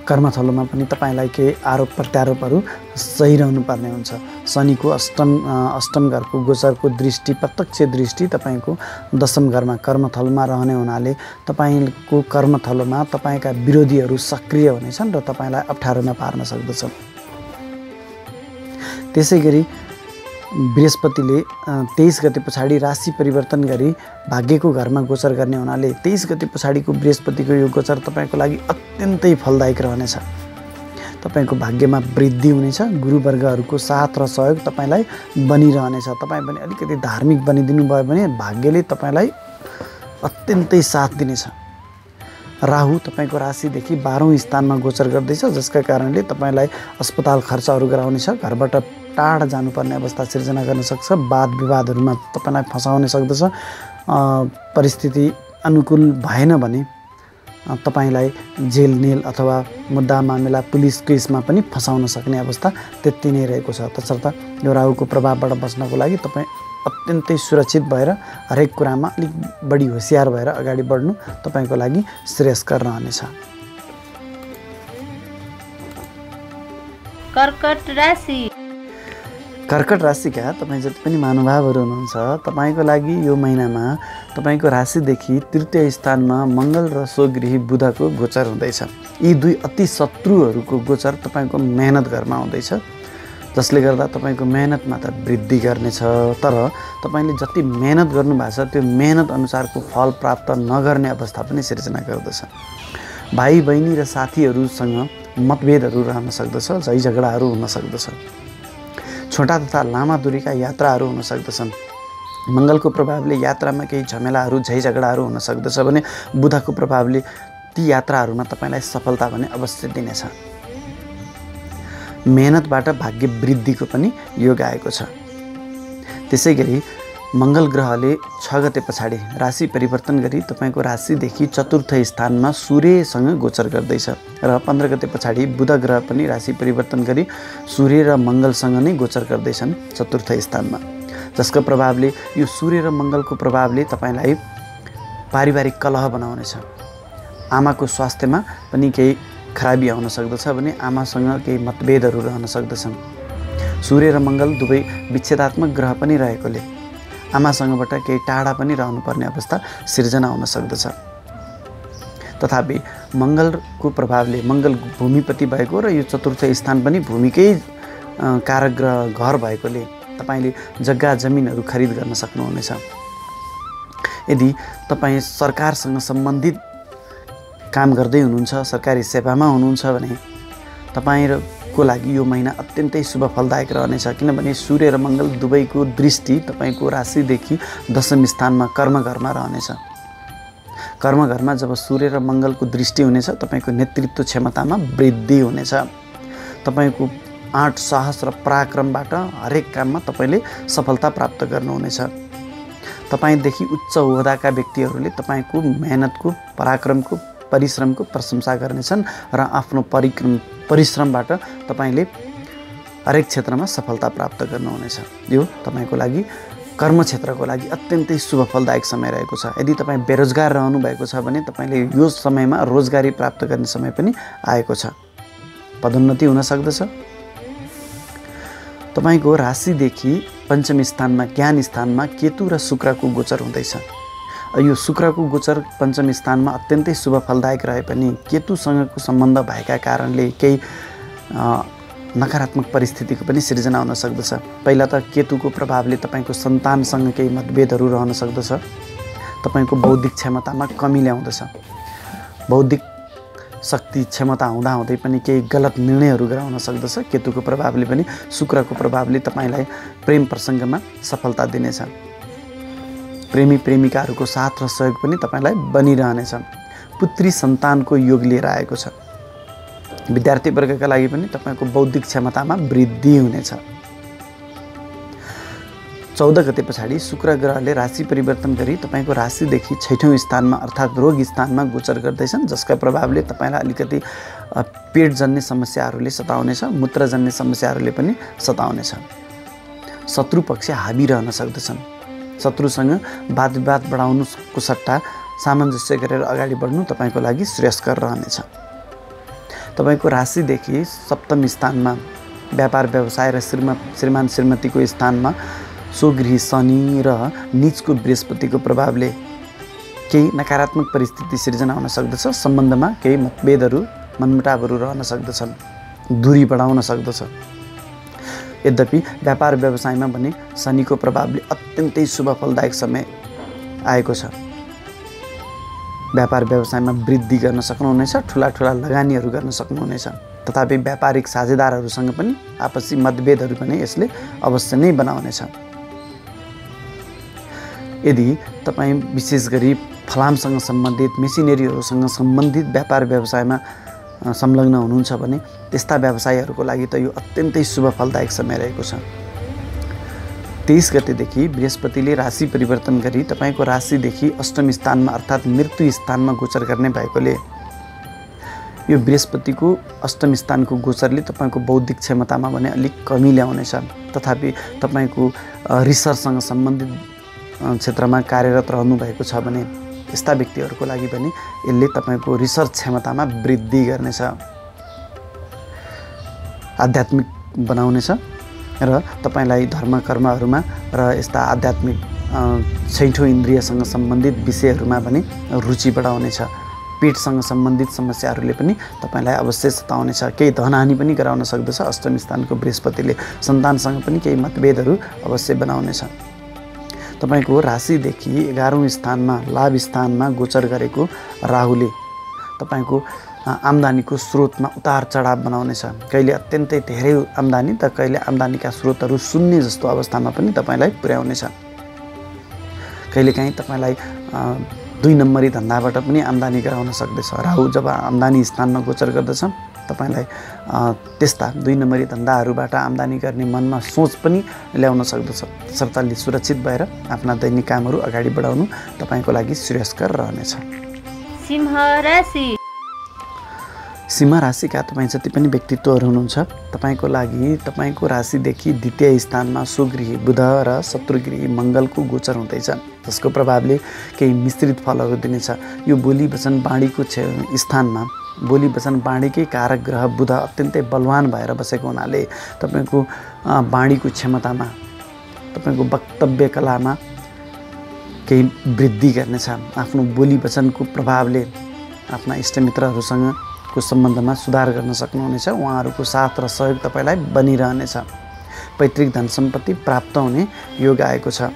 कर्मथलोमा पनि तपाईँलाई केही आरोप प्रत्यारोपहरू सहिरहनु पर्ने हुन्छ। शनिको अष्टम घरको गोचरको दृष्टि, प्रत्यक्ष दृष्टि तपाईँको 10औं घरमा कर्मथलोमा रहने हुनाले तपाईँको कर्मथलोमा तपाईँका विरोधीहरू सक्रिय हुनेछन् र तपाईँलाई अप्ठ्यारोमा पार्न सक्दछ। त्यसै गरी बृहस्पतिले 23 गते पछाडि राशि परिवर्तन गरी भाग्यको घरमा गोचर गर्ने हुनाले 23 गते पछाडिको बृहस्पतिको यो गोचर तपाईँको लागि अत्यन्तै फलदायक रहनेछ। तपाईँको भाग्यमा वृद्धि हुनेछ। गुरुवर्गहरूको साथ र सहयोग तपाईँलाई बनिरहनेछ। तपाईँ पनि अलिकति धार्मिक बनिदिनु भयो भने भाग्यले तपाईँलाई अत्यन्तै साथ दिनेछ। राहु तपाईँको राशिदेखि 12औं स्थानमा गोचर गर्दैछ, जसका कारणले तपाईँलाई अस्पताल खर्चहरू गराउनेछ। घरबाट टाढा जानुपर्ने अवस्था सिर्जना गर्न सक्छ। वाद विवादहरूमा तपाईँलाई फसाउन सक्दछ। परिस्थिति अनुकूल भएन भने तपाईँलाई जेल नेल अथवा मुद्दा मामिला पुलिस केसमा पनि फसाउन सक्ने अवस्था त्यति नै रहेको छ। तसर्थ यो राहुको प्रभावबाट बच्नको लागि तपाईँ अत्यन्तै सुरक्षित भएर हरेक कुरामा अलिक बढी होसियार भएर अगाडि बढ्नु तपाईँको लागि श्रेयस्कर रहनेछ। कर्कट राशि। कर्कट राशिका तपाईँ जति पनि महानुभावहरू हुनुहुन्छ, तपाईँको लागि यो महिनामा तपाईँको राशिदेखि 3य स्थानमा मङ्गल र स्वगृही बुधको गोचर हुँदैछ। यी दुई अति शत्रुहरूको गोचर तपाईँको मेहनत घरमा हुँदैछ, जसले गर्दा तपाईँको मेहनतमा त वृद्धि गर्नेछ। तर तपाईँले जति मेहनत गर्नुभएको छ त्यो मेहनत अनुसारको फल प्राप्त नगर्ने अवस्था पनि सिर्जना गर्दछ। भाइ बहिनी र साथीहरूसँग मतभेदहरू रहन सक्दछ, झैझगडाहरू हुन सक्दछ। छोटा तथा लामा दूरीका यात्राहरू हुन सक्दछन्। मङ्गलको प्रभावले यात्रामा केही झमेलाहरू झैझगडाहरू हुन सक्दछ भने बुधको प्रभावले ती यात्राहरूमा तपाईँलाई सफलता भने अवश्य दिनेछ। मेहनतबाट भाग्य वृद्धिको पनि योग आएको छ। त्यसै गरी मङ्गल ग्रहले 6 गते पछाडि राशि परिवर्तन गरी तपाईँको राशिदेखि 4थ स्थानमा सूर्यसँग गोचर गर्दैछ र 15 गते पछाडि बुध ग्रह पनि राशि परिवर्तन गरी सूर्य र मङ्गलसँग नै गोचर गर्दैछन् 4थ स्थानमा, जसको प्रभावले यो सूर्य र मङ्गलको प्रभावले तपाईँलाई पारिवारिक कलह बनाउनेछ। आमाको स्वास्थ्यमा पनि केही खराबी आउन सक्दछ भने आमासँग केही मतभेदहरू रहन सक्दछन्। सूर्य र मङ्गल दुवै विच्छेदात्मक ग्रह पनि रहेकोले आमासँगबाट केही टाढा पनि रहनुपर्ने अवस्था सिर्जना हुन सक्दछ। तथापि मङ्गलको प्रभावले मङ्गल भूमिपति भएको र यो चतुर्थ स्थान पनि भूमिकै कारक ग्रह घर भएकोले तपाईले जग्गा जमिनहरू खरिद गर्न सक्नुहुनेछ। यदि तपाईँ सरकारसँग सम्बन्धित काम गर्दै हुनुहुन्छ, सरकारी सेवामा हुनुहुन्छ भने तपाईँको लागि यो महिना अत्यन्तै शुभ फलदायक रहनेछ। किनभने सूर्य र मङ्गल दुवैको दृष्टि तपाईँको राशिदेखि दशम स्थानमा कर्मघरमा रहनेछ। कर्मघरमा जब सूर्य र मङ्गलको दृष्टि हुनेछ तपाईँको नेतृत्व क्षमतामा वृद्धि हुनेछ। तपाईँको आँट साहस र पराक्रमबाट हरेक काममा तपाईँले सफलता प्राप्त गर्नुहुनेछ। तपाईँदेखि उच्च ओहदाका व्यक्तिहरूले तपाईँको मेहनतको, पराक्रमको, परिश्रमको प्रशंसा गर्नेछन् र आफ्नो परिश्रमबाट तपाईँले हरेक क्षेत्रमा सफलता प्राप्त गर्नुहुनेछ। यो तपाईँको लागि कर्म क्षेत्रको लागि अत्यन्तै शुभ फलदायक समय रहेको छ। यदि तपाईँ बेरोजगार रहनु भएको छ भने तपाईँले यो समयमा रोजगारी प्राप्त गर्ने समय पनि आएको छ। पदोन्नति हुन सक्दछ। तपाईको राशिदेखि पञ्चम स्थानमा ज्ञान स्थानमा केतु र शुक्रको गोचर हुँदैछ। यो शुक्रको गोचर पञ्चम स्थानमा अत्यन्तै शुभ फलदायक रहे पनि केतुसँगको सम्बन्ध भएका कारणले केही नकारात्मक परिस्थितिको पनि सिर्जना हुन सक्दछ। पहिला त केतुको प्रभावले तपाईँको सन्तानसँग केही मतभेदहरू रहन सक्दछ। तपाईँको बौद्धिक क्षमतामा कमी ल्याउँदछ। बौद्धिक शक्ति क्षमता हुँदाहुँदै पनि केही गलत निर्णयहरू गराउन सक्दछ। केतुको प्रभावले पनि शुक्रको प्रभावले तपाईँलाई प्रेम प्रसङ्गमा सफलता दिनेछ। प्रेमी प्रेमिकाहरूको साथ र सहयोग पनि तपाईँलाई बनिरहनेछ। पुत्री सन्तानको योग लिएर आएको छ। विद्यार्थी वर्गका लागि पनि तपाईँको बौद्धिक क्षमतामा वृद्धि हुनेछ। 14 गते पछाडि शुक्र ग्रहले राशि परिवर्तन गरी तपाईँको राशिदेखि 6औं स्थानमा अर्थात् रोग स्थानमा गोचर गर्दैछन्, जसका प्रभावले तपाईँलाई अलिकति पेटजन्य समस्याहरूले सताउनेछ। मूत्रजन्य समस्याहरूले पनि सताउनेछ। शत्रु पक्ष हाबी रहन सक्दछन्। शत्रुसँग वाद विवाद बढाउनुको सट्टा सामञ्जस्य गरेर अगाडि बढ्नु तपाईँको लागि श्रेयस्कर रहनेछ। तपाईँको राशिदेखि सप्तम स्थानमा व्यापार व्यवसाय र श्रीमान श्रीमतीको स्थानमा स्वगृही शनि र नीचको बृहस्पतिको प्रभावले केही नकारात्मक परिस्थिति सिर्जना हुन सक्दछ। सम्बन्धमा केही मतभेदहरू मनमुटावहरू रहन सक्दछन्। दूरी बढाउन सक्दछ। यद्यपि व्यापार व्यवसायमा भने शनिको प्रभावले अत्यन्तै शुभ फलदायक समय आएको छ। व्यापार व्यवसायमा वृद्धि गर्न सक्नुहुनेछ। ठुला ठुला लगानीहरू गर्न सक्नुहुनेछ। तथापि व्यापारिक साझेदारहरूसँग पनि आपसी मतभेदहरू पनि यसले अवश्य नै बनाउनेछ। यदि तपाईँ विशेष गरी फलामसँग सम्बन्धित मेसिनरीहरूसँग सम्बन्धित व्यापार व्यवसायमा संलग्न हुनुहुन्छ भने त्यस्ता व्यवसायीहरूको लागि त यो अत्यन्तै शुभ फलदायक समय रहेको छ। 23 गतेदेखि बृहस्पतिले राशि परिवर्तन गरी तपाईँको राशिदेखि अष्टम स्थानमा अर्थात् मृत्यु स्थानमा गोचर गर्ने भएकोले यो बृहस्पतिको अष्टम स्थानको गोचरले तपाईँको बौद्धिक क्षमतामा भने अलिक कमी ल्याउनेछ। तथापि तपाईँको रिसर्चसँग सम्बन्धित क्षेत्रमा कार्यरत रहनु भएको छ भने यस्ता व्यक्तिहरूको लागि पनि यसले तपाईँको रिसर्च क्षमतामा वृद्धि गर्नेछ। आध्यात्मिक बनाउनेछ र तपाईँलाई धर्म कर्महरूमा र यस्ता आध्यात्मिक 6औं इन्द्रियसँग सम्बन्धित विषयहरूमा पनि रुचि बढाउनेछ। पेटसँग सम्बन्धित समस्याहरूले पनि तपाईँलाई अवश्य सताउनेछ। केही धनहानि पनि गराउन सक्दछ। अष्टम स्थानको बृहस्पतिले सन्तानसँग पनि केही मतभेदहरू अवश्य बनाउनेछ। तपाईँको राशिदेखि 11औं स्थानमा लाभ स्थानमा गोचर गरेको राहुले तपाईँको आम्दानीको स्रोतमा उतार चढाव बनाउनेछ। कहिले अत्यन्तै धेरै आम्दानी त कहिले आम्दानीका स्रोतहरू शून्य जस्तो अवस्थामा पनि तपाईँलाई पुर्याउनेछ। कहिलेकाहीँ तपाईँलाई 2 नम्बरी धन्दाबाट पनि आम्दानी गराउन सक्दछ। राहु जब आम्दानी स्थानमा गोचर गर्दछ तपाईँलाई त्यस्ता 2 नम्बरी धन्दाहरूबाट आम्दानी गर्ने मनमा सोच पनि ल्याउन सक्दछ। सर्तले सुरक्षित भएर आफ्ना दैनिक कामहरू अगाडि बढाउनु तपाईँको लागि श्रेयस्कर रहनेछ। सिंह राशि। सिंह राशिका तपाईँ जति पनि व्यक्तित्वहरू हुनुहुन्छ तपाईँको लागि तपाईँको राशिदेखि द्वितीय स्थानमा स्वगृही बुध र शत्रुगृही मङ्गलको गोचर हुँदैछ, जसको प्रभावले केही मिश्रित फलहरू दिनेछ। यो बोली वचन वाणीको स्थानमा बोली वचन वाणीकै कारक ग्रह बुध अत्यन्तै बलवान भएर बसेको हुनाले तपाईँको वाणीको क्षमतामा, तपाईँको वक्तव्य कलामा केही वृद्धि गर्नेछ। आफ्नो बोली वचनको प्रभावले आफ्ना इष्टमित्रहरूसँगको सम्बन्धमा सुधार गर्न सक्नुहुनेछ। उहाँहरूको साथ र सहयोग तपाईँलाई बनिरहनेछ। पैतृक धन सम्पत्ति प्राप्त हुने योग आएको छ।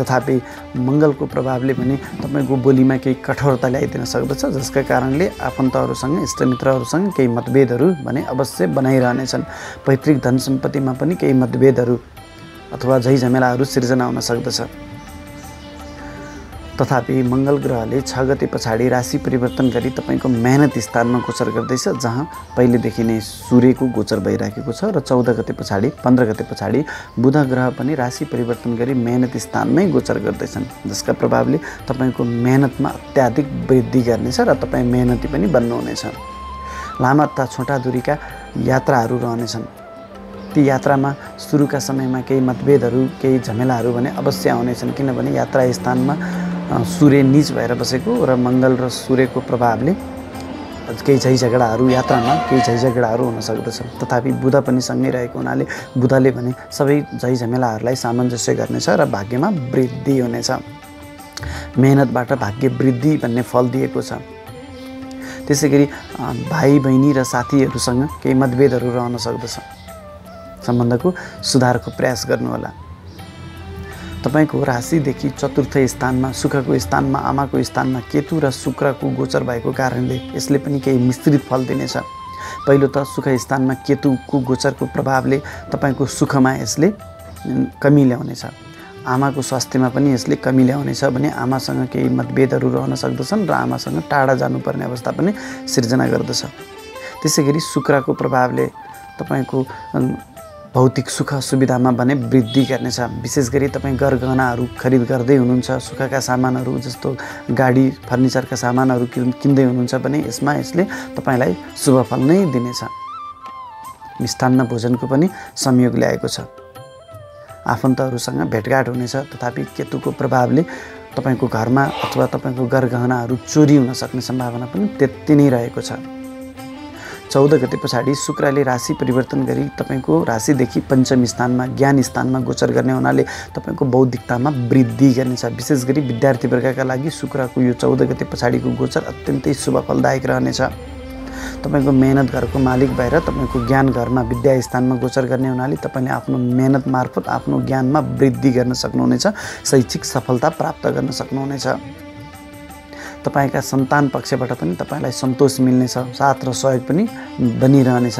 तथापि मङ्गलको प्रभावले पनि तपाईँको बोलीमा केही कठोरता ल्याइदिन सक्दछ, जसका कारणले आफन्तहरूसँग इष्टमित्रहरूसँग केही मतभेदहरू भने अवश्य बनाइरहनेछन्। पैतृक धन सम्पत्तिमा पनि केही मतभेदहरू अथवा झैझमेलाहरू सिर्जना हुन सक्दछ। तथापि मङ्गल ग्रहले 6 गते पछाडि राशि परिवर्तन गरी तपाईँको मेहनत स्थानमा गोचर गर्दैछ, जहाँ पहिलेदेखि नै सूर्यको गोचर भइराखेको छ र 14 गते पछाडि 15 गते पछाडि बुध ग्रह पनि राशि परिवर्तन गरी मेहनत स्थानमै गोचर गर्दैछन्, जसका प्रभावले तपाईँको मेहनतमा अत्याधिक वृद्धि गर्नेछ र तपाईँ मेहनती पनि बन्नुहुनेछ। लामा तथा छोटा दूरीका यात्राहरू रहनेछन्। ती यात्रामा सुरुका समयमा केही मतभेदहरू केही झमेलाहरू भने अवश्य आउनेछन्, किनभने यात्रा स्थानमा सूर्य नीच भएर बसेको र मङ्गल र सूर्यको प्रभावले केही झैझगडाहरू यात्रामा केही झैझगडाहरू हुन सक्दछ। तथापि बुध पनि सँगै रहेको हुनाले बुधले भने सबै झैझमेलाहरूलाई सामञ्जस्य गर्नेछ र भाग्यमा वृद्धि हुनेछ। मेहनतबाट भाग्य वृद्धि भन्ने फल दिएको छ। त्यसै गरी भाइ बहिनी र साथीहरूसँग केही मतभेदहरू रहन सक्दछ। सम्बन्धको सुधारको प्रयास गर्नुहोला। तपाईको राशिदेखि चतुर्थ स्थानमा सुखको स्थानमा आमाको स्थानमा केतु र शुक्रको गोचर भएको कारणले यसले पनि केही मिश्रित फल दिनेछ। पहिलो त सुख स्थानमा केतुको गोचरको प्रभावले तपाईँको सुखमा यसले कमी ल्याउनेछ। आमाको स्वास्थ्यमा पनि यसले कमी ल्याउनेछ भने आमासँग केही मतभेदहरू रहन सक्दछन् र आमासँग टाढा जानुपर्ने अवस्था पनि सिर्जना गर्दछ। त्यसै गरी शुक्रको प्रभावले तपाईँको भौतिक सुख सुविधामा भने वृद्धि गर्नेछ। विशेष गरी तपाईँ गरगहनाहरू खरिद गर्दै हुनुहुन्छ, सुखका सामानहरू जस्तो गाडी फर्निचरका सामानहरू किन्दै हुनुहुन्छ भने यसमा यसले तपाईँलाई शुभ फल नै दिनेछ। मिष्टान्न भोजनको पनि संयोग ल्याएको छ। आफन्तहरूसँग भेटघाट हुनेछ। तथापि केतुको प्रभावले तपाईँको घरमा अथवा तपाईँको गरगहनाहरू चोरी हुन सक्ने सम्भावना पनि त्यति नै रहेको छ। 14 गते पछाडि शुक्रले राशि परिवर्तन गरी तपाईँको राशिदेखि पञ्चम स्थानमा ज्ञान स्थानमा गोचर गर्ने हुनाले तपाईँको बौद्धिकतामा वृद्धि गर्नेछ। विशेष गरी विद्यार्थीवर्गका लागि शुक्रको यो 14 गते पछाडिको गोचर अत्यन्तै शुभ फलदायक रहनेछ। तपाईँको मेहनत घरको मालिक भएर तपाईँको ज्ञान घरमा विद्या स्थानमा गोचर गर्ने हुनाले तपाईँले आफ्नो मेहनत मार्फत आफ्नो ज्ञानमा वृद्धि गर्न सक्नुहुनेछ, शैक्षिक सफलता प्राप्त गर्न सक्नुहुनेछ। तपाईँका सन्तान पक्षबाट पनि तपाईँलाई सन्तोष मिल्नेछ, साथ र सहयोग पनि बनिरहनेछ।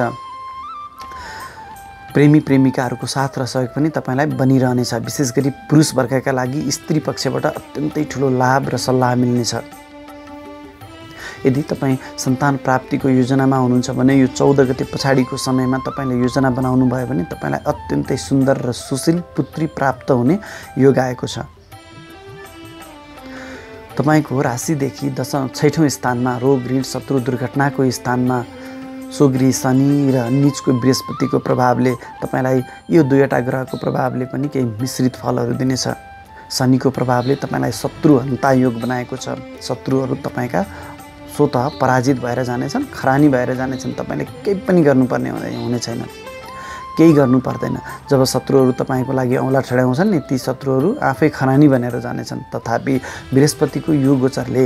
प्रेमी प्रेमिकाहरूको साथ र सहयोग पनि तपाईँलाई बनिरहनेछ। विशेष गरी पुरुष वर्गका लागि स्त्री पक्षबाट अत्यन्तै ठुलो लाभ र सल्लाह मिल्नेछ। यदि तपाईँ सन्तान प्राप्तिको योजनामा हुनुहुन्छ भने यो 14 गते पछाडिको समयमा तपाईँले योजना बनाउनु भयो भने तपाईँलाई अत्यन्तै सुन्दर र सुशील पुत्री प्राप्त हुने योग आएको छ। तपाईँको राशिदेखि 6औं स्थानमा रोग ऋण शत्रु दुर्घटनाको स्थानमा सोग्री शनि र नीचको बृहस्पतिको प्रभावले तपाईँलाई यो दुईवटा ग्रहको प्रभावले पनि केही मिश्रित फलहरू दिनेछ। शनिको प्रभावले तपाईँलाई शत्रु हन्ता योग बनाएको छ। शत्रुहरू तपाईँका स्वतः पराजित भएर जानेछन्, खरानी भएर जानेछन्। तपाईँले केही पनि गर्नुपर्ने हुने छैन, केही गर्नु पर्दैन। जब शत्रुहरू तपाईँको लागि औँला ठडाउँछन् नि ती शत्रुहरू आफै खरानी बनेर जानेछन्। तथापि बृहस्पतिको यो गोचरले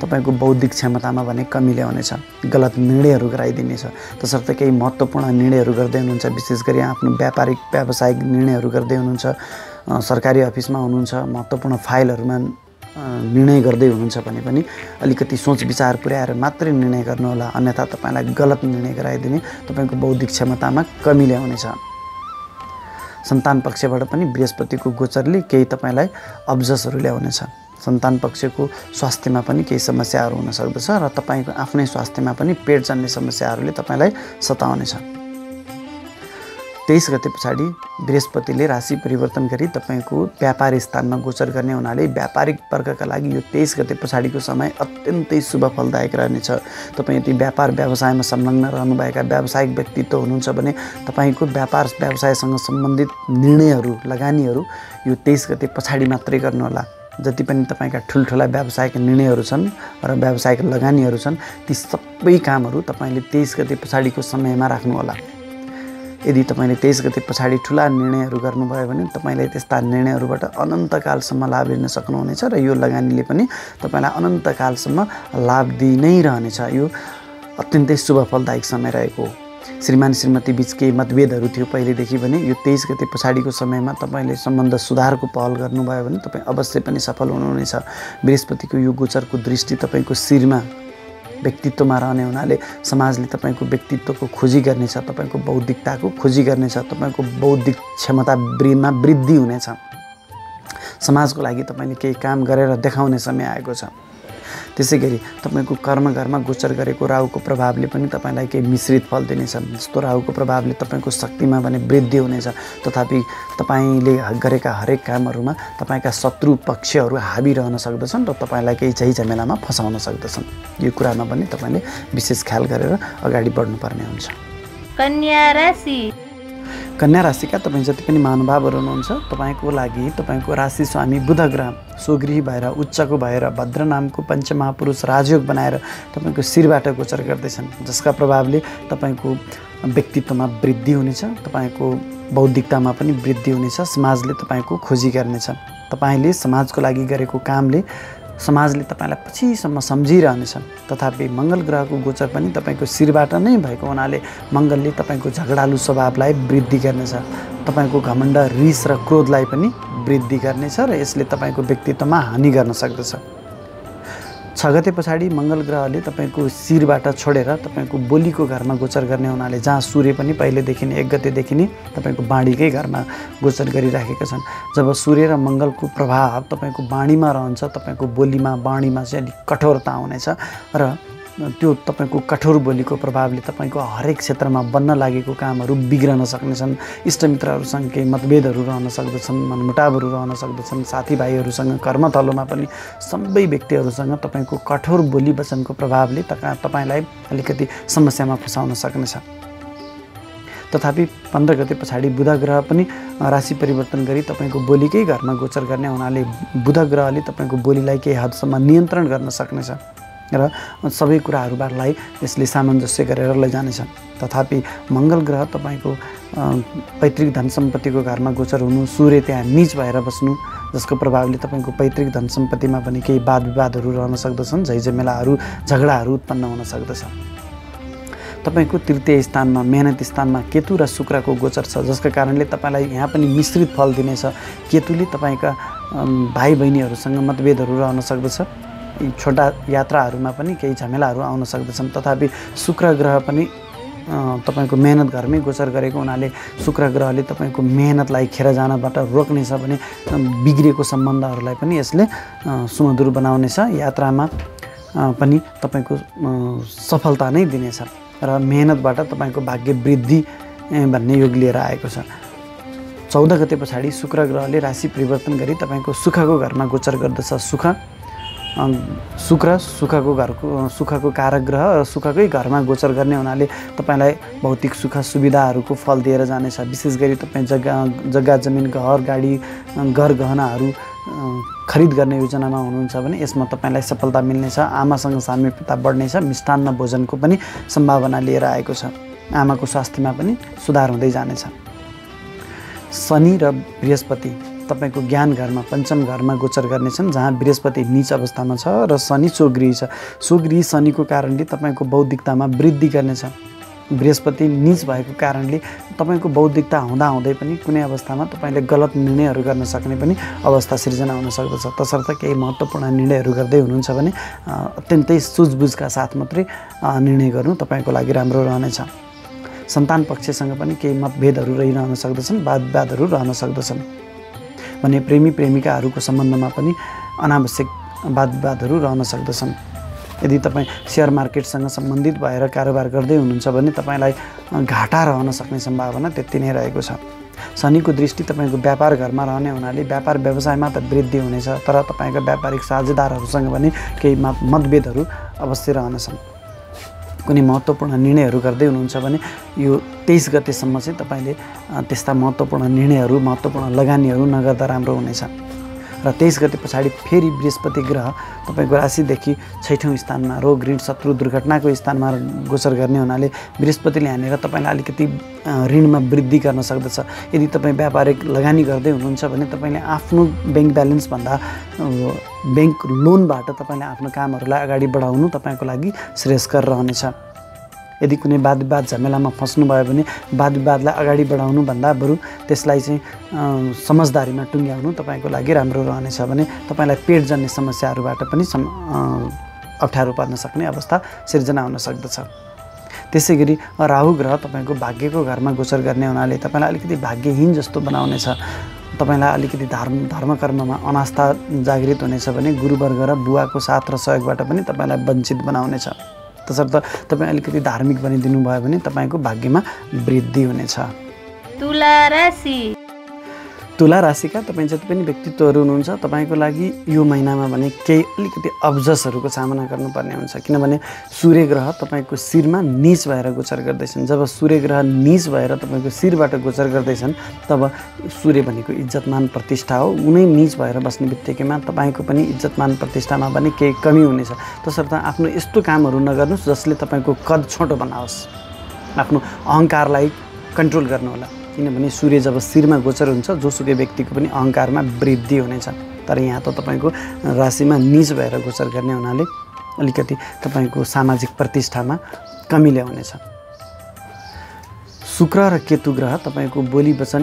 तपाईँको बौद्धिक क्षमतामा भने कमी ल्याउनेछ, गलत निर्णयहरू गराइदिनेछ। तसर्थ केही महत्त्वपूर्ण निर्णयहरू गर्दै हुनुहुन्छ, विशेष गरी आफ्नो व्यावसायिक निर्णयहरू गर्दै हुनुहुन्छ, सरकारी अफिसमा हुनुहुन्छ, महत्त्वपूर्ण फाइलहरूमा निर्णय गर्दै हुनुहुन्छ भने पनि अलिकति सोच विचार पुर्याएर मात्रै निर्णय गर्नुहोला, अन्यथा तपाईँलाई गलत निर्णय गराइदिने तपाईँको बौद्धिक क्षमतामा कमी ल्याउनेछ। सन्तान पक्षबाट पनि बृहस्पतिको गोचरले केही तपाईँलाई अब्जसहरू ल्याउनेछ। सन्तान पक्षको स्वास्थ्यमा पनि केही समस्याहरू हुन सक्दछ र तपाईँको आफ्नै स्वास्थ्यमा पनि पेट जन्ने समस्याहरूले तपाईँलाई सताउनेछ। 23 गते पछाडि बृहस्पतिले राशि परिवर्तन गरी तपाईँको व्यापार स्थानमा गोचर गर्ने हुनाले व्यापारिक वर्गका लागि यो 23 गते पछाडिको समय अत्यन्तै शुभ फलदायक रहनेछ। तपाईँ यदि व्यापार व्यवसायमा संलग्न रहनुभएका व्यावसायिक व्यक्तित्व हुनुहुन्छ भने तपाईँको व्यापार व्यवसायसँग सम्बन्धित निर्णयहरू लगानीहरू यो 23 गते पछाडि मात्रै गर्नुहोला। जति पनि तपाईँका ठुल्ठुला व्यावसायिक निर्णयहरू छन् र व्यावसायिक लगानीहरू छन् ती सबै कामहरू तपाईँले 23 गते पछाडिको समयमा राख्नुहोला। यदि तपाईँले 23 गते पछाडि ठुला निर्णयहरू गर्नुभयो भने तपाईँलाई त्यस्ता निर्णयहरूबाट अनन्तकालसम्म लाभ लिन सक्नुहुनेछ र यो लगानीले पनि तपाईँलाई अनन्तकालसम्म लाभ दिइ नै रहनेछ। यो अत्यन्तै शुभ फलदायक समय रहेको हो। श्रीमान श्रीमती बीच केही मतभेदहरू थियो पहिलेदेखि भने यो 23 गते पछाडिको समयमा तपाईँले सम्बन्ध सुधारको पहल गर्नुभयो भने तपाईँ अवश्य पनि सफल हुनुहुनेछ। बृहस्पतिको यो गोचरको दृष्टि तपाईँको शिरमा व्यक्तित्वमा रहने हुनाले समाजले तपाईँको व्यक्तित्वको खोजी गर्नेछ, तपाईँको बौद्धिकताको खोजी गर्नेछ, तपाईँको बौद्धिक क्षमतामा वृद्धि हुनेछ। समाजको लागि तपाईँले केही काम गरेर देखाउने समय आएको छ। त्यसै गरी तपाईँको कर्मघरमा गोचर गरेको राहुको प्रभावले पनि तपाईँलाई केही मिश्रित फल दिनेछ। जस्तो राहुको प्रभावले तपाईँको शक्तिमा भने वृद्धि हुनेछ, तथापि तपाईँले गरेका हरेक कामहरूमा तपाईँका शत्रु पक्षहरू हावी रहन सक्दछन् र तपाईँलाई केही झैझमेलामा फसाउन सक्दछन्। यो कुरामा पनि तपाईँले विशेष ख्याल गरेर अगाडि बढ्नुपर्ने हुन्छ। कन्या राशि। कन्या राशिका तपाईँ जति पनि महानुभावहरू हुनुहुन्छ तपाईँको लागि तपाईँको राशि स्वामी बुध ग्रह स्वगृही भएर उच्चको भएर भद्र नामको पञ्चमहापुरुष राजयोग बनाएर तपाईँको शिरबाट गोचर गर्दैछन्, जसका प्रभावले तपाईँको व्यक्तित्वमा वृद्धि हुनेछ, तपाईँको बौद्धिकतामा पनि वृद्धि हुनेछ। समाजले तपाईँको खोजी गर्नेछ। तपाईँले समाजको लागि गरेको कामले समाजले तपाईँलाई पछिसम्म सम्झिरहनेछ। तथापि मङ्गल ग्रहको गोचर पनि तपाईँको शिरबाट नै भएको हुनाले मङ्गलले तपाईँको झगडालु स्वभावलाई वृद्धि गर्नेछ, तपाईँको घमण्ड रिस र क्रोधलाई पनि वृद्धि गर्नेछ र यसले तपाईँको व्यक्तित्वमा हानि गर्न सक्दछ। 6 गते पछाडि मङ्गल ग्रहले तपाईँको शिरबाट छोडेर तपाईँको बोलीको घरमा गोचर गर्ने हुनाले जहाँ सूर्य पनि पहिलेदेखि नै 1 गतेदेखि नै तपाईँको बाणीकै घरमा गोचर गरिराखेका छन्। जब सूर्य र मङ्गलको प्रभाव तपाईँको बाणीमा रहन्छ, तपाईँको बोलीमा बाणीमा चाहिँ अलिक कठोरता हुनेछ र त्यो तपाईँको कठोर बोलीको प्रभावले तपाईँको हरेक क्षेत्रमा बन्न लागेको कामहरू बिग्रन सक्नेछन्। इष्टमित्रहरूसँग केही मतभेदहरू रहन सक्दछन्, मनमुटावहरू रहन सक्दछन्। साथीभाइहरूसँग कर्मथलोमा पनि सबै व्यक्तिहरूसँग तपाईँको कठोर बोली वचनको प्रभावले तपाईँलाई अलिकति समस्यामा फसाउन सक्नेछ। तथापि 15 गते पछाडि बुध ग्रह पनि राशि परिवर्तन गरी तपाईँको बोलीकै घरमा गोचर गर्ने हुनाले बुध ग्रहले तपाईँको बोलीलाई केही हदसम्म नियन्त्रण गर्न सक्नेछ र सबै कुराहरूबाटलाई यसले सामञ्जस्य गरेर लैजानेछ। तथापि मङ्गल ग्रह तपाईँको पैतृक धन सम्पत्तिको घरमा गोचर हुनु, सूर्य त्यहाँ नीच भएर बस्नु, जसको प्रभावले तपाईँको पैतृक धन सम्पत्तिमा पनि केही वाद विवादहरू रहन सक्दछन्, झैझमेलाहरू झगडाहरू उत्पन्न हुन सक्दछ। तपाईँको तृतीय स्थानमा मेहनत स्थानमा केतु र शुक्रको गोचर छ, जसका कारणले तपाईँलाई यहाँ पनि मिश्रित फल दिनेछ। केतुले तपाईँका भाइ बहिनीहरूसँग मतभेदहरू रहन सक्दछ, छोटा यात्राहरूमा पनि केही झमेलाहरू आउन सक्दछन्। तथापि शुक्र ग्रह पनि तपाईँको मेहनत घरमै गोचर गरेको हुनाले शुक्र ग्रहले तपाईँको मेहनतलाई खेर जानबाट रोक्नेछ भने बिग्रिएको सम्बन्धहरूलाई पनि यसले सुमधुर बनाउनेछ। यात्रामा पनि तपाईँको सफलता नै दिनेछ र मेहनतबाट तपाईँको भाग्य वृद्धि भन्ने योग लिएर आएको छ। 14 गते पछाडि शुक्र ग्रहले राशि परिवर्तन गरी तपाईँको सुखको घरमा गोचर गर्दछ। शुक्र सुखको कारक ग्रह र सुखकै घरमा गोचर गर्ने हुनाले तपाईँलाई भौतिक सुख सुविधाहरूको फल दिएर जानेछ। विशेष गरी तपाईँ जग्गा जमिन घर गाडी घर गहनाहरू खरिद गर्ने योजनामा हुनुहुन्छ भने यसमा तपाईँलाई सफलता मिल्नेछ। आमासँग सामिप्यता बढ्नेछ। मिष्टान्न भोजनको पनि सम्भावना लिएर आएको छ। आमाको स्वास्थ्यमा पनि सुधार हुँदै जानेछ। शनि र बृहस्पति तपाईँको ज्ञान घरमा पञ्चम घरमा गोचर गर्नेछन्, जहाँ बृहस्पति नीच अवस्थामा छ र शनि स्वगृही छ। स्वगृही शनिको कारणले तपाईँको बौद्धिकतामा वृद्धि गर्नेछ। बृहस्पति नीच भएको कारणले तपाईँको बौद्धिकता हुँदाहुँदै पनि कुनै अवस्थामा तपाईँले गलत निर्णयहरू गर्न सक्ने पनि अवस्था सिर्जना हुन सक्दछ। तसर्थ केही महत्त्वपूर्ण निर्णयहरू गर्दै हुनुहुन्छ भने अत्यन्तै सुझबुझका साथ मात्रै निर्णय गर्नु तपाईँको लागि राम्रो रहनेछ। सन्तान पक्षसँग पनि केही मतभेदहरू रहिरहन सक्दछन्, वाद विवादहरू रहन सक्दछन् भने प्रेमी प्रेमिकाहरूको सम्बन्धमा पनि अनावश्यक वाद विवादहरू रहन सक्दछन्। यदि तपाईँ सेयर मार्केटसँग सम्बन्धित भएर कारोबार गर्दै हुनुहुन्छ भने तपाईँलाई घाटा रहन सक्ने सम्भावना त्यति नै रहेको छ। शनिको दृष्टि तपाईँको व्यापार घरमा रहने हुनाले व्यापार व्यवसायमा त वृद्धि हुनेछ, तर तपाईँका व्यापारिक साझेदारहरूसँग पनि केही मतभेदहरू अवश्य रहनेछन्। कुनै महत्त्वपूर्ण निर्णयहरू गर्दै हुनुहुन्छ भने यो 23 गतेसम्म चाहिँ तपाईँले त्यस्ता महत्त्वपूर्ण निर्णयहरू महत्त्वपूर्ण लगानीहरू नगर्दा राम्रो हुनेछ। र 23 गते पछाडि फेरि बृहस्पति ग्रह तपाईँको राशिदेखि 6औँ स्थानमा रोग ऋण शत्रु दुर्घटनाको स्थानमा गोचर गर्ने हुनाले बृहस्पतिले यहाँनिर तपाईँलाई अलिकति ऋणमा वृद्धि गर्न सक्दछ। यदि तपाईँ व्यापारिक लगानी गर्दै हुनुहुन्छ भने तपाईँले आफ्नो ब्याङ्क ब्यालेन्सभन्दा ब्याङ्क लोनबाट तपाईँले आफ्नो कामहरूलाई अगाडि बढाउनु तपाईँको लागि श्रेयस्कर रहनेछ। यदि कुनै वाद विवाद झमेलामा फस्नुभयो भने वाद विवादलाई अगाडि बढाउनु भन्दा बरु त्यसलाई चाहिँ समझदारीमा टुङ्ग्याउनु तपाईँको लागि राम्रो रहनेछ भने तपाईँलाई पेटजन्य समस्याहरूबाट पनि अप्ठ्यारो पर्न सक्ने अवस्था सिर्जना हुन सक्दछ। त्यसै गरी राहु ग्रह तपाईँको भाग्यको घरमा गोचर गर्ने हुनाले तपाईँलाई अलिकति भाग्यहीन जस्तो बनाउनेछ। तपाईँलाई अलिकति धर्म कर्ममा अनास्था जागृत हुनेछ भने गुरुवर्ग र बुवाको साथ र सहयोगबाट पनि तपाईँलाई वञ्चित बनाउनेछ। तसर्थ तपाईँ अलिकति धार्मिक बनिदिनु भयो भने तपाईँको भाग्यमा वृद्धि हुनेछ। तुला राशि तुला राशिका तपाईँ जति पनि व्यक्तित्वहरू हुनुहुन्छ तपाईँको लागि यो महिनामा भने केही अलिकति अब्जसहरूको सामना गर्नुपर्ने हुन्छ। किनभने सूर्य ग्रह तपाईँको शिरमा नीच भएर गोचर गर्दैछन्। जब सूर्य ग्रह नीच भएर तपाईँको शिरबाट गोचर गर्दैछन् तब सूर्य भनेको इज्जतमान प्रतिष्ठा हो। उनै नीच भएर बस्ने बित्तिकैमा तपाईँको पनि इज्जतमान प्रतिष्ठामा पनि केही कमी हुनेछ। तसर्थ आफ्नो यस्तो कामहरू नगर्नुहोस् जसले तपाईँको कद छोटो बनाओस्। आफ्नो अहङ्कारलाई कन्ट्रोल गर्नुहोला। किनभने सूर्य जब शिरमा गोचर हुन्छ जोसुकै व्यक्तिको पनि अहङ्कारमा वृद्धि हुनेछ। तर यहाँ त तपाईँको राशिमा नीच भएर गोचर गर्ने हुनाले अलिकति तपाईँको सामाजिक प्रतिष्ठामा कमी ल्याउनेछ। शुक्र र केतु ग्रह तपाईँको बोली वचन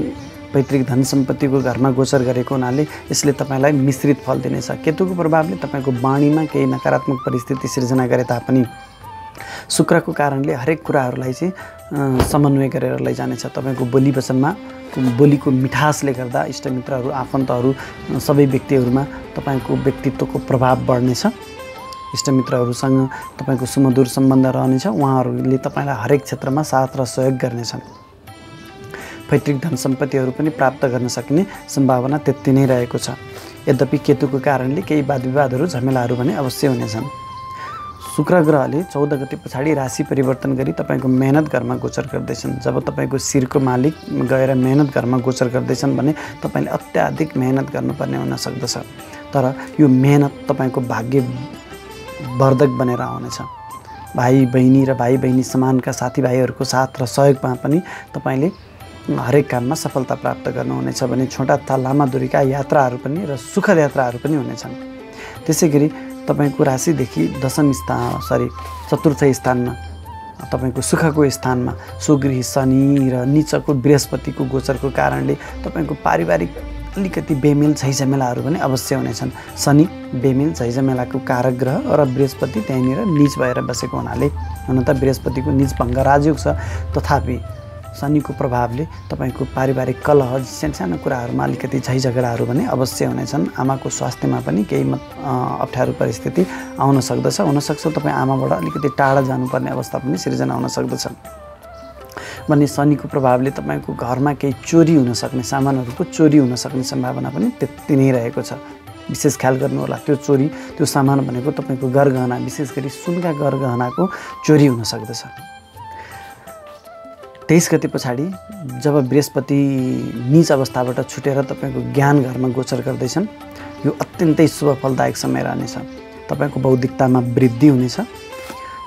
पैतृक धन सम्पत्तिको घरमा गोचर गरेको हुनाले यसले तपाईँलाई मिश्रित फल दिनेछ। केतुको प्रभावले तपाईँको वाणीमा केही नकारात्मक परिस्थिति सिर्जना गरे तापनि शुक्रको कारणले हरेक कुराहरूलाई चाहिँ समन्वय गरेर लैजानेछ। तपाईँको बोली वचनमा बोलीको मिठासले गर्दा इष्टमित्रहरू आफन्तहरू सबै व्यक्तिहरूमा तपाईँको व्यक्तित्वको प्रभाव बढ्नेछ। इष्टमित्रहरूसँग तपाईँको सुमधुर सम्बन्ध रहनेछ। उहाँहरूले तपाईँलाई हरेक क्षेत्रमा साथ र सहयोग गर्नेछन्। पैतृक धन सम्पत्तिहरू पनि प्राप्त गर्न सकिने सम्भावना त्यति नै रहेको छ। यद्यपि केतुको कारणले केही वाद विवादहरू झमेलाहरू भने अवश्य हुनेछन्। शुक्र ग्रहले 14 गते पछाडि राशि परिवर्तन गरी तपाईँको मेहनत घरमा गोचर गर्दैछन्। जब तपाईँको शिरको मालिक गएर मेहनत घरमा गोचर गर्दैछन् भने तपाईँले अत्याधिक मेहनत गर्नुपर्ने हुन सक्दछ। तर यो मेहनत तपाईँको भाग्यवर्धक बनेर आउनेछ। भाइ बहिनी र भाइ बहिनी समानका साथीभाइहरूको साथ र सहयोगमा पनि तपाईँले हरेक काममा सफलता प्राप्त गर्नुहुनेछ भने छोटा तथा लामा दूरीका यात्राहरू पनि र सुखद यात्राहरू पनि हुनेछन्। त्यसै गरी तपाईँको राशिदेखि चतुर्थ स्थानमा तपाईँको सुखको स्थानमा सुगृह शनि र नीचको बृहस्पतिको गोचरको कारणले तपाईँको पारिवारिक अलिकति बेमेल झैझमेलाहरू पनि अवश्य हुनेछन्। शनि बेमेल झैझमेलाको कारक ग्रह र बृहस्पति त्यहीँनिर नीच भएर बसेको हुनाले हुन त बृहस्पतिको नीच भङ्ग राजयोग छ, तथापि शनिको प्रभावले तपाईँको पारिवारिक कलह सानो कुराहरूमा अलिकति झैझगडाहरू भने अवश्य हुनेछन्। आमाको स्वास्थ्यमा पनि केही अप्ठ्यारो परिस्थिति आउन सक्दछ। हुनसक्छ तपाईँ आमाबाट अलिकति टाढा जानुपर्ने अवस्था पनि सिर्जना हुन सक्दछ। भने शनिको प्रभावले तपाईँको घरमा केही चोरी हुन सक्ने सामानहरूको चोरी हुन सक्ने सम्भावना पनि त्यति नै रहेको छ। विशेष ख्याल गर्नुहोला। त्यो चोरी त्यो सामान भनेको तपाईँको गरगहना विशेष गरी सुनका गरगहनाको चोरी हुन सक्दछ। 23 गते पछाडि जब बृहस्पति नीच अवस्थाबाट छुटेर तपाईँको ज्ञान घरमा गोचर गर्दैछन् यो अत्यन्तै शुभ फलदायक समय रहनेछ। तपाईँको बौद्धिकतामा वृद्धि हुनेछ।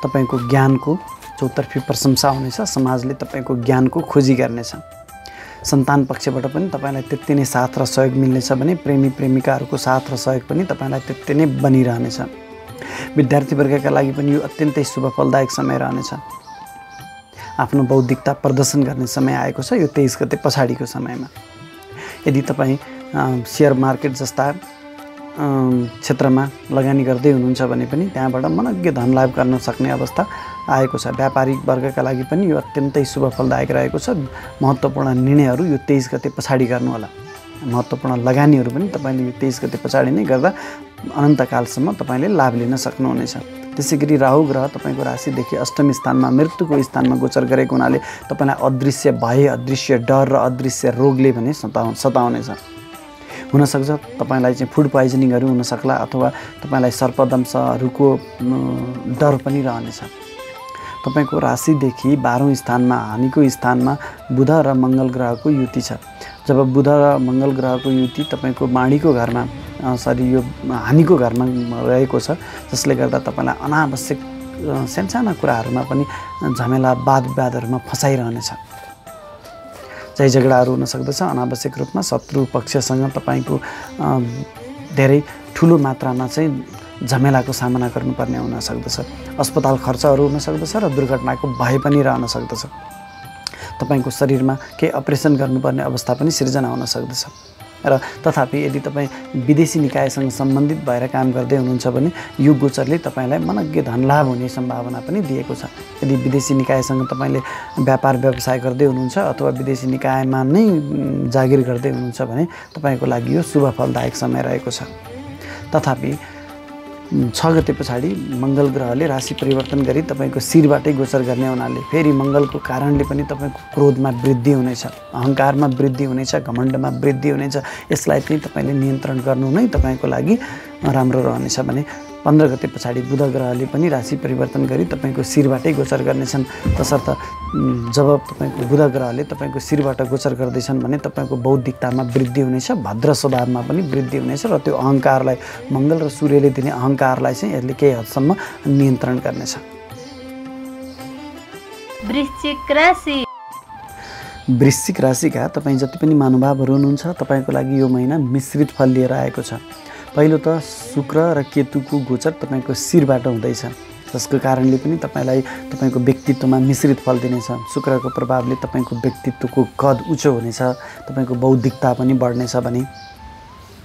तपाईँको ज्ञानको चौतर्फी प्रशंसा हुनेछ। समाजले तपाईँको ज्ञानको खोजी गर्नेछ। सन्तान पक्षबाट पनि तपाईँलाई त्यति नै साथ र सहयोग मिल्नेछ भने प्रेमी प्रेमिकाहरूको साथ र सहयोग पनि तपाईँलाई त्यति नै बनिरहनेछ। विद्यार्थीवर्गका लागि पनि यो अत्यन्तै शुभ फलदायक समय रहनेछ। आफ्नो बौद्धिकता प्रदर्शन गर्ने समय आएको छ यो 23 गते पछाडिको समयमा। यदि तपाईँ सेयर मार्केट जस्ता क्षेत्रमा लगानी गर्दै हुनुहुन्छ भने पनि त्यहाँबाट मनग्गे धन लाभ गर्न सक्ने अवस्था आएको छ। व्यापारिक वर्गका लागि पनि यो अत्यन्तै शुभ फलदायक रहेको छ। महत्त्वपूर्ण निर्णयहरू यो 23 गते पछाडि गर्नुहोला। महत्त्वपूर्ण लगानीहरू पनि तपाईँले यो 23 गते पछाडि नै गर्दा अनन्तकालसम्म तपाईँले लाभ लिन सक्नुहुनेछ। त्यसै गरी राहु ग्रह तपाईँको राशिदेखि अष्टम स्थानमा मृत्युको स्थानमा गोचर गरेको हुनाले तपाईँलाई अदृश्य भय, अदृश्य डर र अदृश्य रोगले भने सताउनेछ। हुनसक्छ तपाईँलाई चाहिँ फुड पोइजनिङहरू हुनसक्ला अथवा तपाईँलाई सर्पदंशहरूको डर पनि रहनेछ। तपाईँको राशिदेखि 12औं स्थानमा हानिको स्थानमा बुध र मङ्गल ग्रहको युति छ। जब बुध र मङ्गल ग्रहको युति तपाईँको बाणीको घरमा यो हानिको घरमा रहेको छ, जसले गर्दा तपाईँलाई अनावश्यक सानसाना कुराहरूमा पनि झमेला वाद विवादहरूमा फसाइरहनेछ। झै झगडाहरू हुन सक्दछ। अनावश्यक रूपमा शत्रु पक्षसँग तपाईँको धेरै ठुलो मात्रामा चाहिँ झमेलाको सामना गर्नुपर्ने हुन सक्दछ। अस्पताल खर्चहरू हुन सक्दछ र दुर्घटनाको भय पनि रहन सक्दछ। तपाईँको शरीरमा केही अपरेसन गर्नुपर्ने अवस्था पनि सिर्जना हुन सक्दछ। र तथापि यदि तपाईँ विदेशी निकायसँग सम्बन्धित भएर काम गर्दै हुनुहुन्छ भने यो गोचरले तपाईँलाई मनग्गे धनलाभ हुने सम्भावना पनि दिएको छ। यदि विदेशी निकायसँग तपाईँले व्यापार व्यवसाय गर्दै हुनुहुन्छ अथवा विदेशी निकायमा नै जागिर गर्दै हुनुहुन्छ भने तपाईँको लागि यो शुभ फलदायक समय रहेको छ। तथापि 6 गते पछाडि मङ्गल ग्रहले राशि परिवर्तन गरी तपाईँको शिरबाटै गोचर गर्ने हुनाले फेरि मङ्गलको कारणले पनि तपाईँको क्रोधमा वृद्धि हुनेछ, अहङ्कारमा वृद्धि हुनेछ, घमण्डमा वृद्धि हुनेछ। यसलाई चाहिँ तपाईँले नियन्त्रण गर्नु नै तपाईँको लागि राम्रो रहनेछ भने 15 गते पछाडि बुध ग्रहले पनि राशि परिवर्तन गरी तपाईँको शिरबाटै गोचर गर्नेछन्। तसर्थ जब तपाईँको बुध ग्रहले तपाईँको शिरबाट गोचर गर्दैछन् भने तपाईँको बौद्धिकतामा वृद्धि हुनेछ, भद्र स्वभावमा पनि वृद्धि हुनेछ र त्यो अहङ्कारलाई, मङ्गल र सूर्यले दिने अहङ्कारलाई चाहिँ यसले केही हदसम्म नियन्त्रण गर्नेछ। वृश्चिक राशिका तपाईँ जति पनि महानुभावहरू हुनुहुन्छ, तपाईँको लागि यो महिना मिश्रित फल लिएर आएको छ। पहिलो त शुक्र र केतुको गोचर तपाईँको शिरबाट हुँदैछ, जसको कारणले पनि तपाईँलाई तपाईँको व्यक्तित्वमा मिश्रित फल दिनेछ। शुक्रको प्रभावले तपाईँको व्यक्तित्वको कद उच्च हुनेछ, तपाईँको बौद्धिकता पनि बढ्नेछ भने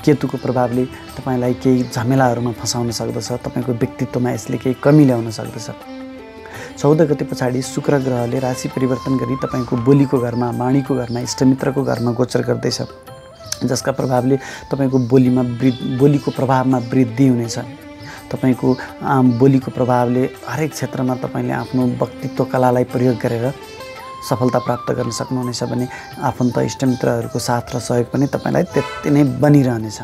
केतुको प्रभावले तपाईँलाई केही झमेलाहरूमा फसाउन सक्दछ। तपाईँको व्यक्तित्वमा यसले केही कमी ल्याउन सक्दछ। 14 गते पछाडि शुक्र ग्रहले राशि परिवर्तन गरी तपाईँको बोलीको घरमा, वाणीको घरमा, इष्टमित्रको घरमा गोचर गर्दैछ, जसका प्रभावले तपाईँको बोलीको प्रभावमा वृद्धि हुनेछ। तपाईँको बोलीको प्रभावले हरेक क्षेत्रमा तपाईँले आफ्नो व्यक्तित्व कलालाई प्रयोग गरेर सफलता प्राप्त गर्न सक्नुहुनेछ भने आफन्त इष्टमित्रहरूको साथ र सहयोग पनि तपाईँलाई त्यति नै बनिरहनेछ।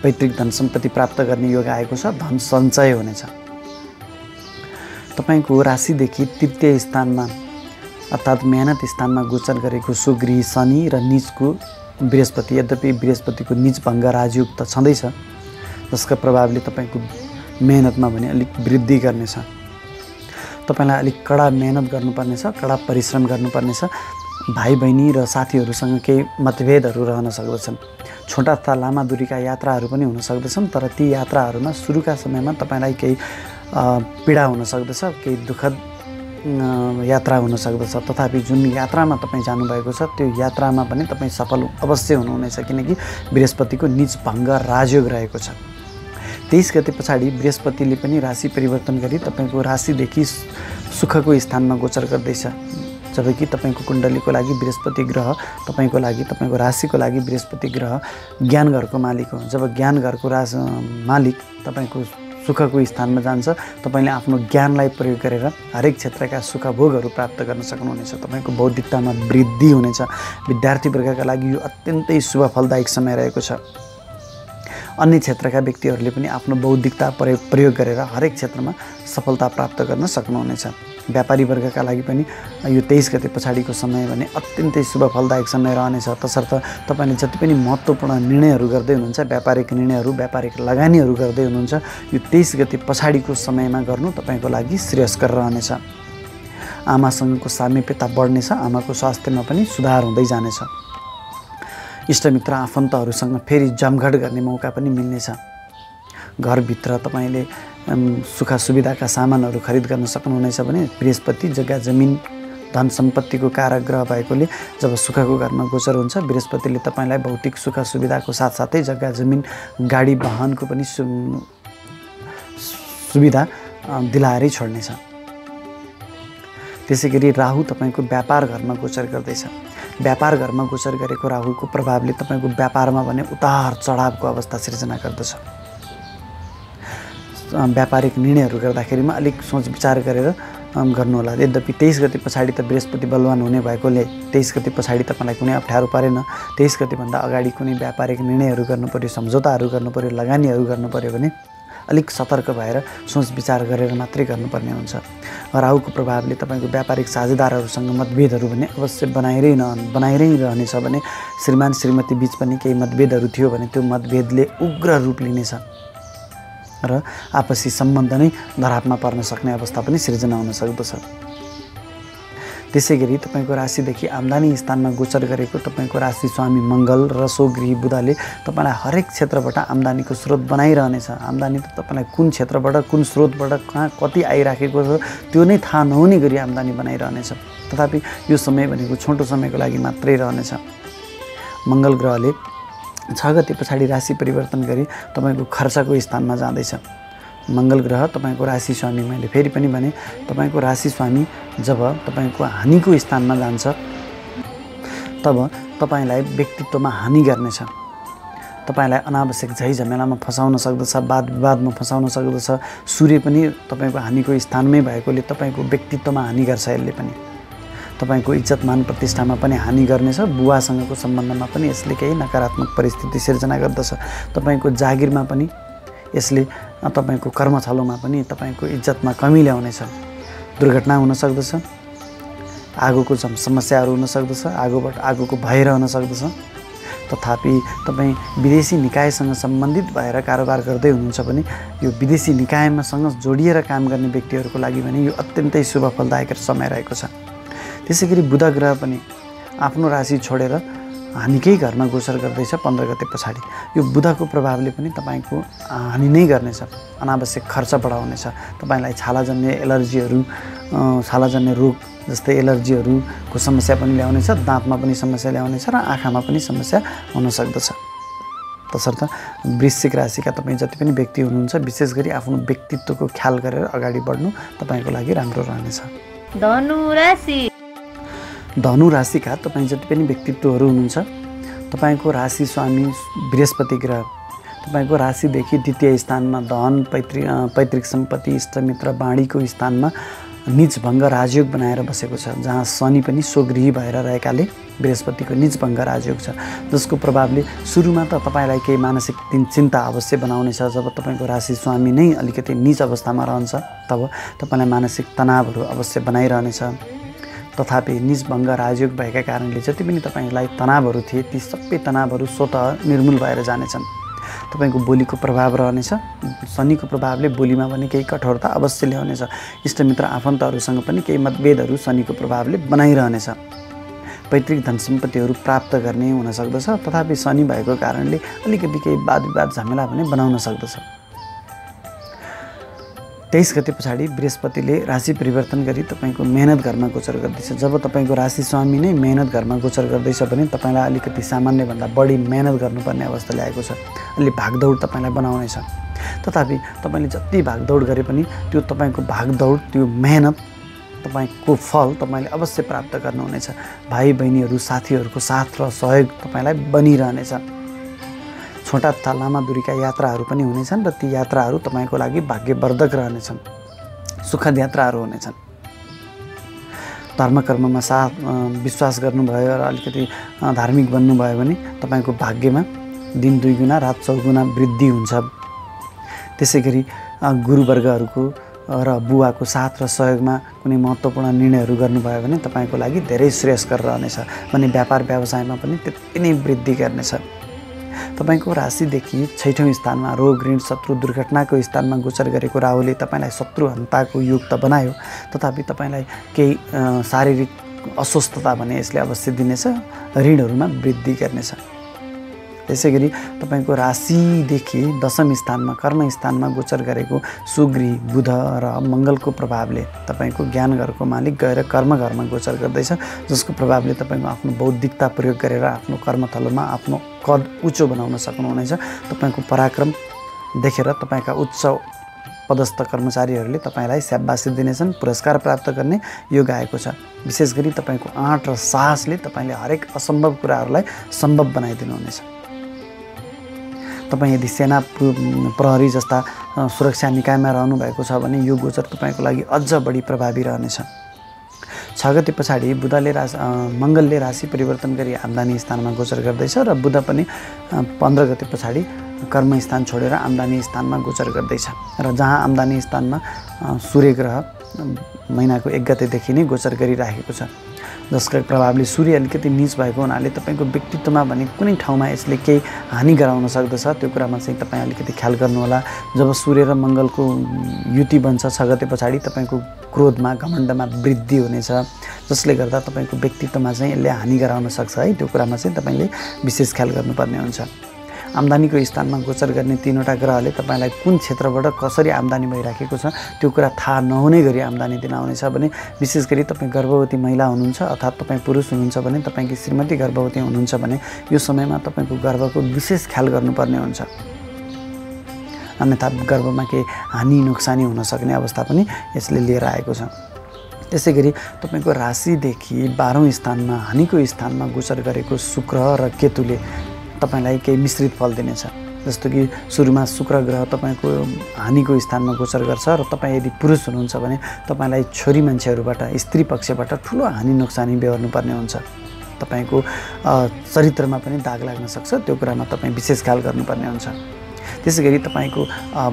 पैतृक धन सम्पत्ति प्राप्त गर्ने योग आएको छ। धन सञ्चय हुनेछ। तपाईँको राशिदेखि तृतीय स्थानमा अर्थात् मेहनत स्थानमा गोचर गरेको सुगृह शनि र नीचको बृहस्पति, यद्यपि बृहस्पतिको नीच भङ्ग राजयोग त छँदैछ, जसका प्रभावले तपाईँको मेहनतमा भने अलिक वृद्धि गर्नेछ। तपाईँलाई अलिक कडा मेहनत गर्नुपर्नेछ, कडा परिश्रम गर्नुपर्नेछ। भाइ बहिनी र साथीहरूसँग केही मतभेदहरू रहन सक्दछन्। छोटा तथा लामा दूरीका यात्राहरू पनि हुन सक्दछन्, तर ती यात्राहरूमा सुरुका समयमा तपाईँलाई केही पीडा हुन सक्दछ, केही दुःखद यात्रा हुन सक्दछ। तथापि जुन यात्रामा तपाईँ जानुभएको छ त्यो यात्रामा पनि तपाईँ सफल अवश्य हुनुहुनेछ, किनकि बृहस्पतिको नीच भङ्ग राजयोग रहेको छ। 23 गते पछाडि बृहस्पतिले पनि राशि परिवर्तन गरी तपाईँको राशिदेखि सुखको स्थानमा गोचर गर्दैछ, जबकि तपाईँको कुण्डलीको लागि बृहस्पति ग्रह तपाईँको लागि, तपाईँको राशिको लागि बृहस्पति ग्रह ज्ञान घरको मालिक हो। जब ज्ञान घरको मालिक तपाईँको सुखको स्थानमा जान्छ, तपाईँले आफ्नो ज्ञानलाई प्रयोग गरेर हरेक क्षेत्रका सुख भोगहरू प्राप्त गर्न सक्नुहुनेछ। तपाईँको बौद्धिकतामा वृद्धि हुनेछ। विद्यार्थीवर्गका लागि यो अत्यन्तै शुभ फलदायक समय रहेको छ। अन्य क्षेत्रका व्यक्तिहरूले पनि आफ्नो बौद्धिकता प्रयोग गरेर हरेक क्षेत्रमा सफलता प्राप्त गर्न सक्नुहुनेछ। व्यापारी वर्गका लागि पनि यो 23 गते पछाडिको समय भने अत्यन्तै शुभ फलदायक समय रहनेछ। तसर्थ तपाईँले जति पनि महत्त्वपूर्ण निर्णयहरू गर्दै हुनुहुन्छ, व्यापारिक निर्णयहरू, व्यापारिक लगानीहरू गर्दै हुनुहुन्छ, यो 23 गते पछाडिको समयमा गर्नु तपाईँको लागि श्रेयस्कर रहनेछ। आमासँगको सामिप्यता बढ्नेछ। आमाको स्वास्थ्यमा पनि सुधार हुँदै जानेछ। इष्टमित्र आफन्तहरूसँग फेरि जमघट गर्ने मौका पनि मिल्नेछ। घरभित्र तपाईँले सुख सुविधाका सामानहरू खरिद गर्न सक्नुहुनेछ भने बृहस्पति जग्गा जमिन धन सम्पत्तिको कारक ग्रह भएकोले जब सुखको घरमा गोचर हुन्छ, बृहस्पतिले तपाईँलाई भौतिक सुख सुविधाको साथसाथै जग्गा जमिन गाडी वाहनको पनि सुविधा दिलाएरै छोड्नेछ। त्यसै गरी राहु तपाईँको व्यापार घरमा गोचर गर्दैछ। व्यापार घरमा गोचर गरेको राहुको प्रभावले तपाईँको व्यापारमा भने उतार चढावको अवस्था सिर्जना गर्दछ। व्यापारिक निर्णयहरू गर्दाखेरिमा अलिक सोच विचार गरेर गर्नुहोला। यद्यपि 23 गते पछाडि त बृहस्पति बलवान हुने भएकोले 23 गते पछाडि तपाईँलाई कुनै अप्ठ्यारो परेन। 23 गतेभन्दा अगाडि कुनै व्यापारिक निर्णयहरू गर्नु पर्यो, सम्झौताहरू गर्नु पर्यो, लगानीहरू गर्नु पर्यो भने अलिक सतर्क भएर सोच विचार गरेर मात्रै गर्नुपर्ने हुन्छ। राहुको प्रभावले तपाईँको व्यापारिक साझेदारहरूसँग मतभेदहरू भने अवश्य बनाइरै रहनेछ भने श्रीमान श्रीमती बीच पनि केही मतभेदहरू थियो भने त्यो मतभेदले उग्र रूप लिनेछ र आपसी सम्बन्ध नै धरापमा पर्न सक्ने अवस्था पनि सिर्जना हुन सक्दछ। त्यसैगरी तपाईँको राशिदेखि आम्दानी स्थानमा गोचर गरेको तपाईँको राशि स्वामी मङ्गल र स्वगृही बुधले तपाईँलाई हरेक क्षेत्रबाट आम्दानीको स्रोत बनाइरहनेछ। आम्दानी त तपाईँलाई कुन क्षेत्रबाट कुन स्रोतबाट कहाँ कति आइराखेको छ त्यो नै थाहा नहुने गरी आम्दानी बनाइरहनेछ। तथापि यो समय भनेको छोटो समयको लागि मात्रै रहनेछ। मङ्गल ग्रहले 6 गते पछाडि राशि परिवर्तन गरी तपाईँको खर्चको स्थानमा जाँदैछ। मङ्गल ग्रह तपाईँको राशि स्वामी, मैले फेरि पनि भने तपाईँको राशि स्वामी जब तपाईँको हानिको स्थानमा जान्छ तब तपाईँलाई व्यक्तित्वमा हानि गर्नेछ, तपाईँलाई अनावश्यक झैझमेलामा फसाउन सक्दछ, वाद विवादमा फसाउन सक्दछ। सूर्य पनि तपाईँको हानिको स्थानमै भएकोले तपाईँको व्यक्तित्वमा हानि गर्छ। यसले पनि तपाईँको इज्जत मान प्रतिष्ठामा पनि हानि गर्नेछ। बुवासँगको सम्बन्धमा पनि यसले केही नकारात्मक परिस्थिति सिर्जना गर्दछ। तपाईँको जागिरमा पनि यसले तपाईँको कर्मथलोमा पनि तपाईँको इज्जतमा कमी ल्याउनेछ। दुर्घटना हुन सक्दछ, आगोको समस्याहरू हुन सक्दछ, आगोको भय रहन सक्दछ। तथापि तपाईँ विदेशी निकायसँग सम्बन्धित भएर कारोबार गर्दै हुनुहुन्छ भने यो विदेशी निकायमासँग जोडिएर काम गर्ने व्यक्तिहरूको लागि भने यो अत्यन्तै शुभ फलदायक समय रहेको छ। त्यसै गरी बुध ग्रह पनि आफ्नो राशि छोडेर हानिकै घरमा गोचर गर्दैछ 15 गते पछाडि। यो बुधको प्रभावले पनि तपाईँको हानि नै गर्नेछ, अनावश्यक खर्च बढाउनेछ। तपाईँलाई छालाजन्य एलर्जीहरू, छालाजन्य रोग जस्तै एलर्जीहरूको समस्या पनि ल्याउनेछ, दाँतमा पनि समस्या ल्याउनेछ र आँखामा पनि समस्या हुन सक्दछ। तसर्थ वृश्चिक राशिका तपाईँ जति पनि व्यक्ति हुनुहुन्छ विशेष गरी आफ्नो व्यक्तित्वको ख्याल गरेर अगाडि बढ्नु तपाईँको लागि राम्रो रहनेछ। धनु राशिका तपाईँ जति पनि व्यक्तित्वहरू हुनुहुन्छ, तपाईँको राशि स्वामी बृहस्पति ग्रह तपाईँको राशिदेखि द्वितीय स्थानमा धन, पैतृक सम्पत्ति, इष्टमित्र, वाणीको स्थानमा नीचभङ्ग राजयोग बनाएर बसेको छ। जहाँ शनि पनि स्वगृही भएर रहेकाले बृहस्पतिको नीचभङ्ग राजयोग छ, जसको प्रभावले सुरुमा त तपाईँलाई केही मानसिक चिन्ता अवश्य बनाउनेछ। जब तपाईँको राशि स्वामी नै अलिकति नीच अवस्थामा रहन्छ तब तपाईँलाई मानसिक तनावहरू अवश्य बनाइरहनेछ। तथापि नीचभङ्ग राजयोग भएका कारणले जति पनि तपाईँलाई तनावहरू थिए ती सबै तनावहरू स्वतः निर्मूल भएर जानेछन्। तपाईँको बोलीको प्रभाव रहनेछ। शनिको प्रभावले बोलीमा पनि केही कठोरता अवश्य ल्याउनेछ। इष्टमित्र आफन्तहरूसँग पनि केही मतभेदहरू शनिको प्रभावले बनाइरहनेछ। पैतृक धन सम्पत्तिहरू प्राप्त गर्ने हुन सक्दछ। तथापि शनि भएको कारणले अलिकति केही वाद विवाद झमेला पनि बनाउन सक्दछ। 23 गते पछाडि बृहस्पतिले राशि परिवर्तन गरी तपाईँको मेहनत घरमा गोचर गर्दैछ। जब तपाईँको राशि स्वामी नै मेहनत घरमा गोचर गर्दैछ भने तपाईँलाई अलिकति सामान्यभन्दा बढी मेहनत गर्नुपर्ने अवस्था ल्याएको छ। अलि भागदौड तपाईँलाई बनाउनेछ। तथापि तपाईँले जति भागदौड गरे पनि त्यो तपाईँको भागदौड, त्यो मेहनत, तपाईँको फल तपाईँले अवश्य प्राप्त गर्नुहुनेछ। भाइ बहिनीहरू, साथीहरूको साथ र सहयोग तपाईँलाई बनिरहनेछ। छोटा तथा लामा दूरीका यात्राहरू पनि हुनेछन् र ती यात्राहरू तपाईँको लागि भाग्यवर्धक रहनेछन्, सुखद यात्राहरू हुनेछन्। धर्मकर्ममा विश्वास गर्नुभयो र अलिकति धार्मिक बन्नुभयो भने तपाईँको भाग्यमा दिन 2 गुणा रात 4 गुणा वृद्धि हुन्छ। त्यसै गरी गुरुवर्गहरूको र बुवाको साथ र सहयोगमा कुनै महत्त्वपूर्ण निर्णयहरू गर्नुभयो भने तपाईँको लागि धेरै श्रेयस्कर रहनेछ भने व्यापार व्यवसायमा पनि त्यति नै वृद्धि गर्नेछ। तपाईँको राशिदेखि 6औँ स्थानमा रोग, ऋण, शत्रु, दुर्घटनाको स्थानमा गोचर गरेको राहुले तपाईँलाई शत्रुहन्ताको योग त बनायो, तथापि तपाईँलाई केही शारीरिक अस्वस्थता भने यसले अवश्य दिनेछ, ऋणहरूमा वृद्धि गर्नेछ। त्यसै गरी तपाईँको राशिदेखि 10औँ स्थानमा कर्म स्थानमा गोचर गरेको सुगृही बुध र मङ्गलको प्रभावले तपाईँको ज्ञान घरको मालिक गएर कर्म घरमा गोचर गर्दैछ, जसको प्रभावले तपाईँको आफ्नो बौद्धिकता प्रयोग गरेर आफ्नो कर्मथलोमा आफ्नो कद उच्च बनाउन सक्नुहुनेछ। तपाईँको पराक्रम देखेर तपाईँका उच्च पदस्थ कर्मचारीहरूले तपाईँलाई स्याबासी दिनेछन्, पुरस्कार प्राप्त गर्ने योग आएको छ। विशेष गरी तपाईँको आँट र साहसले तपाईँले हरेक असम्भव कुराहरूलाई सम्भव बनाइदिनुहुनेछ। तपाईँ यदि सेना, प्रहरी जस्ता सुरक्षा निकायमा रहनुभएको छ भने यो गोचर तपाईँको लागि अझ बढी प्रभावी रहनेछ। 6 गते पछाडि मङ्गलले राशि परिवर्तन गरी आम्दानी स्थानमा गोचर गर्दैछ र बुध पनि 15 गते पछाडि कर्मस्थान छोडेर आम्दानी स्थानमा गोचर गर्दैछ र जहाँ आम्दानी स्थानमा सूर्य ग्रह महिनाको 1 गतेदेखि नै गोचर गरिराखेको छ, जसका प्रभावले सूर्य अलिकति नीच भएको हुनाले तपाईँको व्यक्तित्वमा भने कुनै ठाउँमा यसले केही हानि गराउन सक्दछ। त्यो कुरामा चाहिँ तपाईँ अलिकति ख्याल गर्नुहोला। जब सूर्य र मङ्गलको युति बन्छ 6 गते पछाडि तपाईँको क्रोधमा घमण्डमा वृद्धि हुनेछ, जसले गर्दा तपाईँको व्यक्तित्वमा चाहिँ यसले हानि गराउन सक्छ है। त्यो कुरामा चाहिँ तपाईँले विशेष ख्याल गर्नुपर्ने हुन्छ। आम्दानीको स्थानमा गोचर गर्ने 3वटा ग्रहले तपाईँलाई कुन क्षेत्रबाट कसरी आम्दानी भइराखेको छ त्यो कुरा थाहा नहुने गरी आम्दानी दिन आउनेछ भने, विशेष गरी तपाईँ गर्भवती महिला हुनुहुन्छ अथवा तपाईँ पुरुष हुनुहुन्छ भने, तपाईँकी श्रीमती गर्भवती हुनुहुन्छ भने यो समयमा तपाईँको गर्भको विशेष ख्याल गर्नुपर्ने हुन्छ, अन्यथा गर्भमा केही हानि नोक्सानी हुन सक्ने अवस्था पनि यसले लिएर आएको छ। त्यसै गरी तपाईँको राशिदेखि 12औं स्थानमा हानिको स्थानमा गोचर गरेको शुक्र र केतुले तपाईलाई केही मिश्रित फल दिनेछ। जस्तो कि सुरुमा शुक्र ग्रह तपाईँको हानिको स्थानमा गोचर गर्छ र तपाईँ यदि पुरुष हुनुहुन्छ भने तपाईँलाई छोरी मान्छेहरूबाट स्त्री पक्षबाट ठुलो हानि नोक्सानी बेहोर्नुपर्ने हुन्छ, तपाईँको चरित्रमा पनि दाग लाग्न सक्छ। त्यो कुरामा तपाईँ विशेष ख्याल गर्नुपर्ने हुन्छ। त्यसै गरी तपाईँको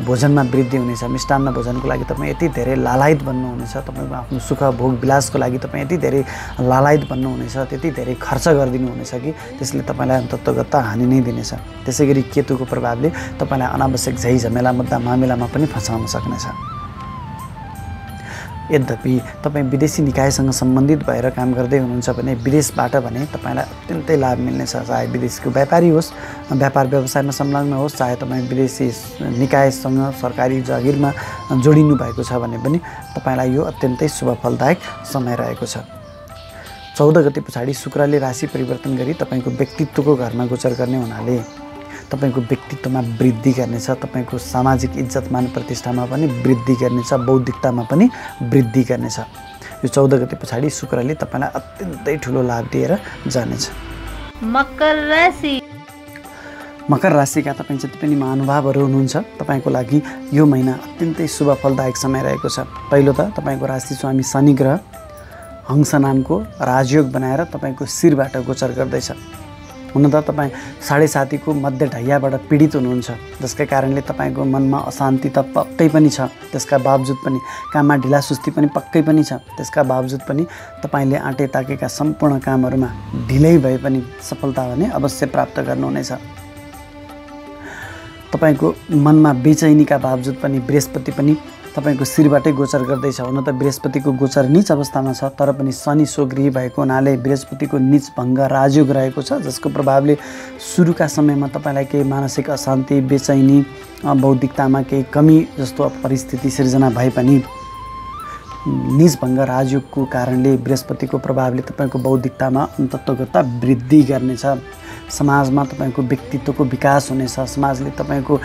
भोजनमा वृद्धि हुनेछ। मिष्टान्न भोजनको लागि तपाईँ यति धेरै लालायत बन्नुहुनेछ, तपाईँको आफ्नो सुख भोग विलासको लागि तपाईँ यति धेरै लालायत बन्नुहुनेछ, त्यति धेरै खर्च गरिदिनुहुनेछ कि त्यसले तपाईँलाई अन्ततगत हानि नै दिनेछ। त्यसै गरी केतुको प्रभावले तपाईँलाई अनावश्यक झैझमेला मुद्दा मामिलामा पनि फसाउन सक्नेछ। यद्यपि तपाईँ विदेशी निकायसँग सम्बन्धित भएर काम गर्दै हुनुहुन्छ भने विदेशबाट भने तपाईँलाई अत्यन्तै लाभ मिल्नेछ। चाहे विदेशको व्यापारी होस्, व्यापार व्यवसायमा संलग्न होस्, चाहे तपाईँ विदेशी निकायसँग सरकारी जागिरमा जोडिनु भएको छ भने पनि तपाईँलाई यो अत्यन्तै शुभ फलदायक समय रहेको छ। 14 गते पछाडि शुक्रले राशि परिवर्तन गरी तपाईँको व्यक्तित्वको घरमा गोचर गर्ने हुनाले तपाईँको व्यक्तित्वमा वृद्धि गर्नेछ, तपाईँको सामाजिक इज्जतमान प्रतिष्ठामा पनि वृद्धि गर्नेछ, बौद्धिकतामा पनि वृद्धि गर्नेछ। यो 14 गते पछाडि शुक्रले तपाईँलाई अत्यन्तै ठुलो लाभ दिएर जानेछ। मकर राशि। मकर राशिका तपाईँ जति पनि महानुभावहरू हुनुहुन्छ तपाईँको लागि यो महिना अत्यन्तै शुभ फलदायक समय रहेको छ। पहिलो त तपाईँको राशि स्वामी शनि ग्रह हंस नामको राजयोग बनाएर तपाईँको शिरबाट गोचर गर्दैछ। हुन त तपाईँ 7.5 मध्य ढैयाबाट पीडित हुनुहुन्छ, जसका कारणले तपाईँको मनमा अशान्ति त पक्कै पनि छ। त्यसका बावजुद पनि काममा ढिलासुस्ती पनि पक्कै पनि छ। त्यसका बावजुद पनि तपाईँले आँटे ताकेका सम्पूर्ण कामहरूमा ढिलै भए पनि सफलता भने अवश्य प्राप्त गर्नुहुनेछ। तपाईँको मनमा बेचैनीका बावजुद पनि बृहस्पति पनि तपाईँको शिरबाटै गोचर गर्दैछ। हुन त बृहस्पतिको गोचर नीच अवस्थामा छ, तर पनि शनि स्वगृही भएको हुनाले बृहस्पतिको नीच भङ्ग राजयोग रहेको छ, जसको प्रभावले सुरुका समयमा तपाईँलाई केही मानसिक अशान्ति, बेचैनी, बौद्धिकतामा केही कमी जस्तो परिस्थिति सिर्जना भए पनि नीच भङ्ग राजयोगको कारणले बृहस्पतिको प्रभावले तपाईँको बौद्धिकतामा अन्ततगत वृद्धि गर्नेछ। समाजमा तपाईँको व्यक्तित्वको विकास हुनेछ, समाजले तपाईँको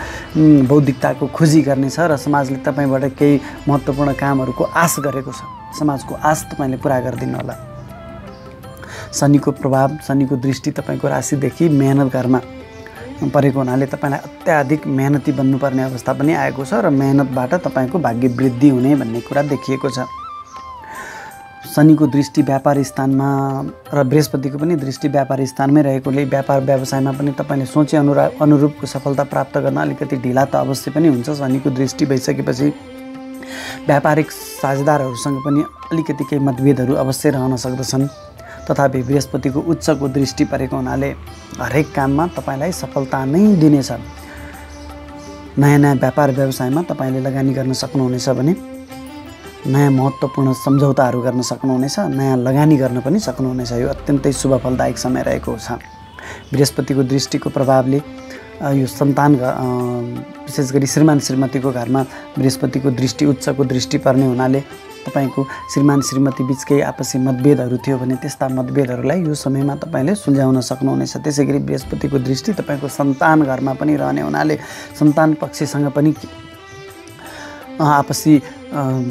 बौद्धिकताको खोजी गर्नेछ र समाजले तपाईँबाट केही महत्त्वपूर्ण कामहरूको आश गरेको छ, समाजको आश तपाईँले पुरा गरिदिनु होला। शनिको प्रभाव, शनिको दृष्टि तपाईँको राशिदेखि मेहनत घरमा परेको हुनाले तपाईँलाई अत्याधिक मेहनती बन्नुपर्ने अवस्था पनि आएको छ र मेहनतबाट तपाईँको भाग्य वृद्धि हुने भन्ने कुरा देखिएको छ। शनिको दृष्टि व्यापार स्थानमा र बृहस्पतिको पनि दृष्टि व्यापार स्थानमै रहेकोले व्यापार व्यवसायमा पनि तपाईँले सोचे अनुरूपको सफलता प्राप्त गर्न अलिकति ढिला त अवश्य पनि हुन्छ। शनिको दृष्टि भइसकेपछि व्यापारिक साझेदारहरूसँग पनि अलिकति केही मतभेदहरू अवश्य रहन सक्दछन्। तथापि बृहस्पतिको उच्चको दृष्टि परेको हुनाले हरेक काममा तपाईँलाई सफलता नै दिनेछ। नयाँ नयाँ व्यापार व्यवसायमा तपाईँले लगानी गर्न सक्नुहुनेछ भने नयाँ महत्त्वपूर्ण सम्झौताहरू गर्न सक्नुहुनेछ, नयाँ लगानी गर्न पनि सक्नुहुनेछ। यो अत्यन्तै शुभ फलदायक समय रहेको छ। बृहस्पतिको दृष्टिको प्रभावले यो सन्तान विशेष गरी श्रीमान श्रीमतीको घरमा बृहस्पतिको दृष्टि उच्चको दृष्टि पर्ने हुनाले तपाईँको श्रीमान श्रीमती बिच केही आपसी मतभेदहरू थियो भने त्यस्ता मतभेदहरूलाई यो समयमा तपाईँले सुल्झाउन सक्नुहुनेछ। त्यसै गरी बृहस्पतिको दृष्टि तपाईँको सन्तान घरमा पनि रहने हुनाले सन्तान पक्षसँग पनि आपसी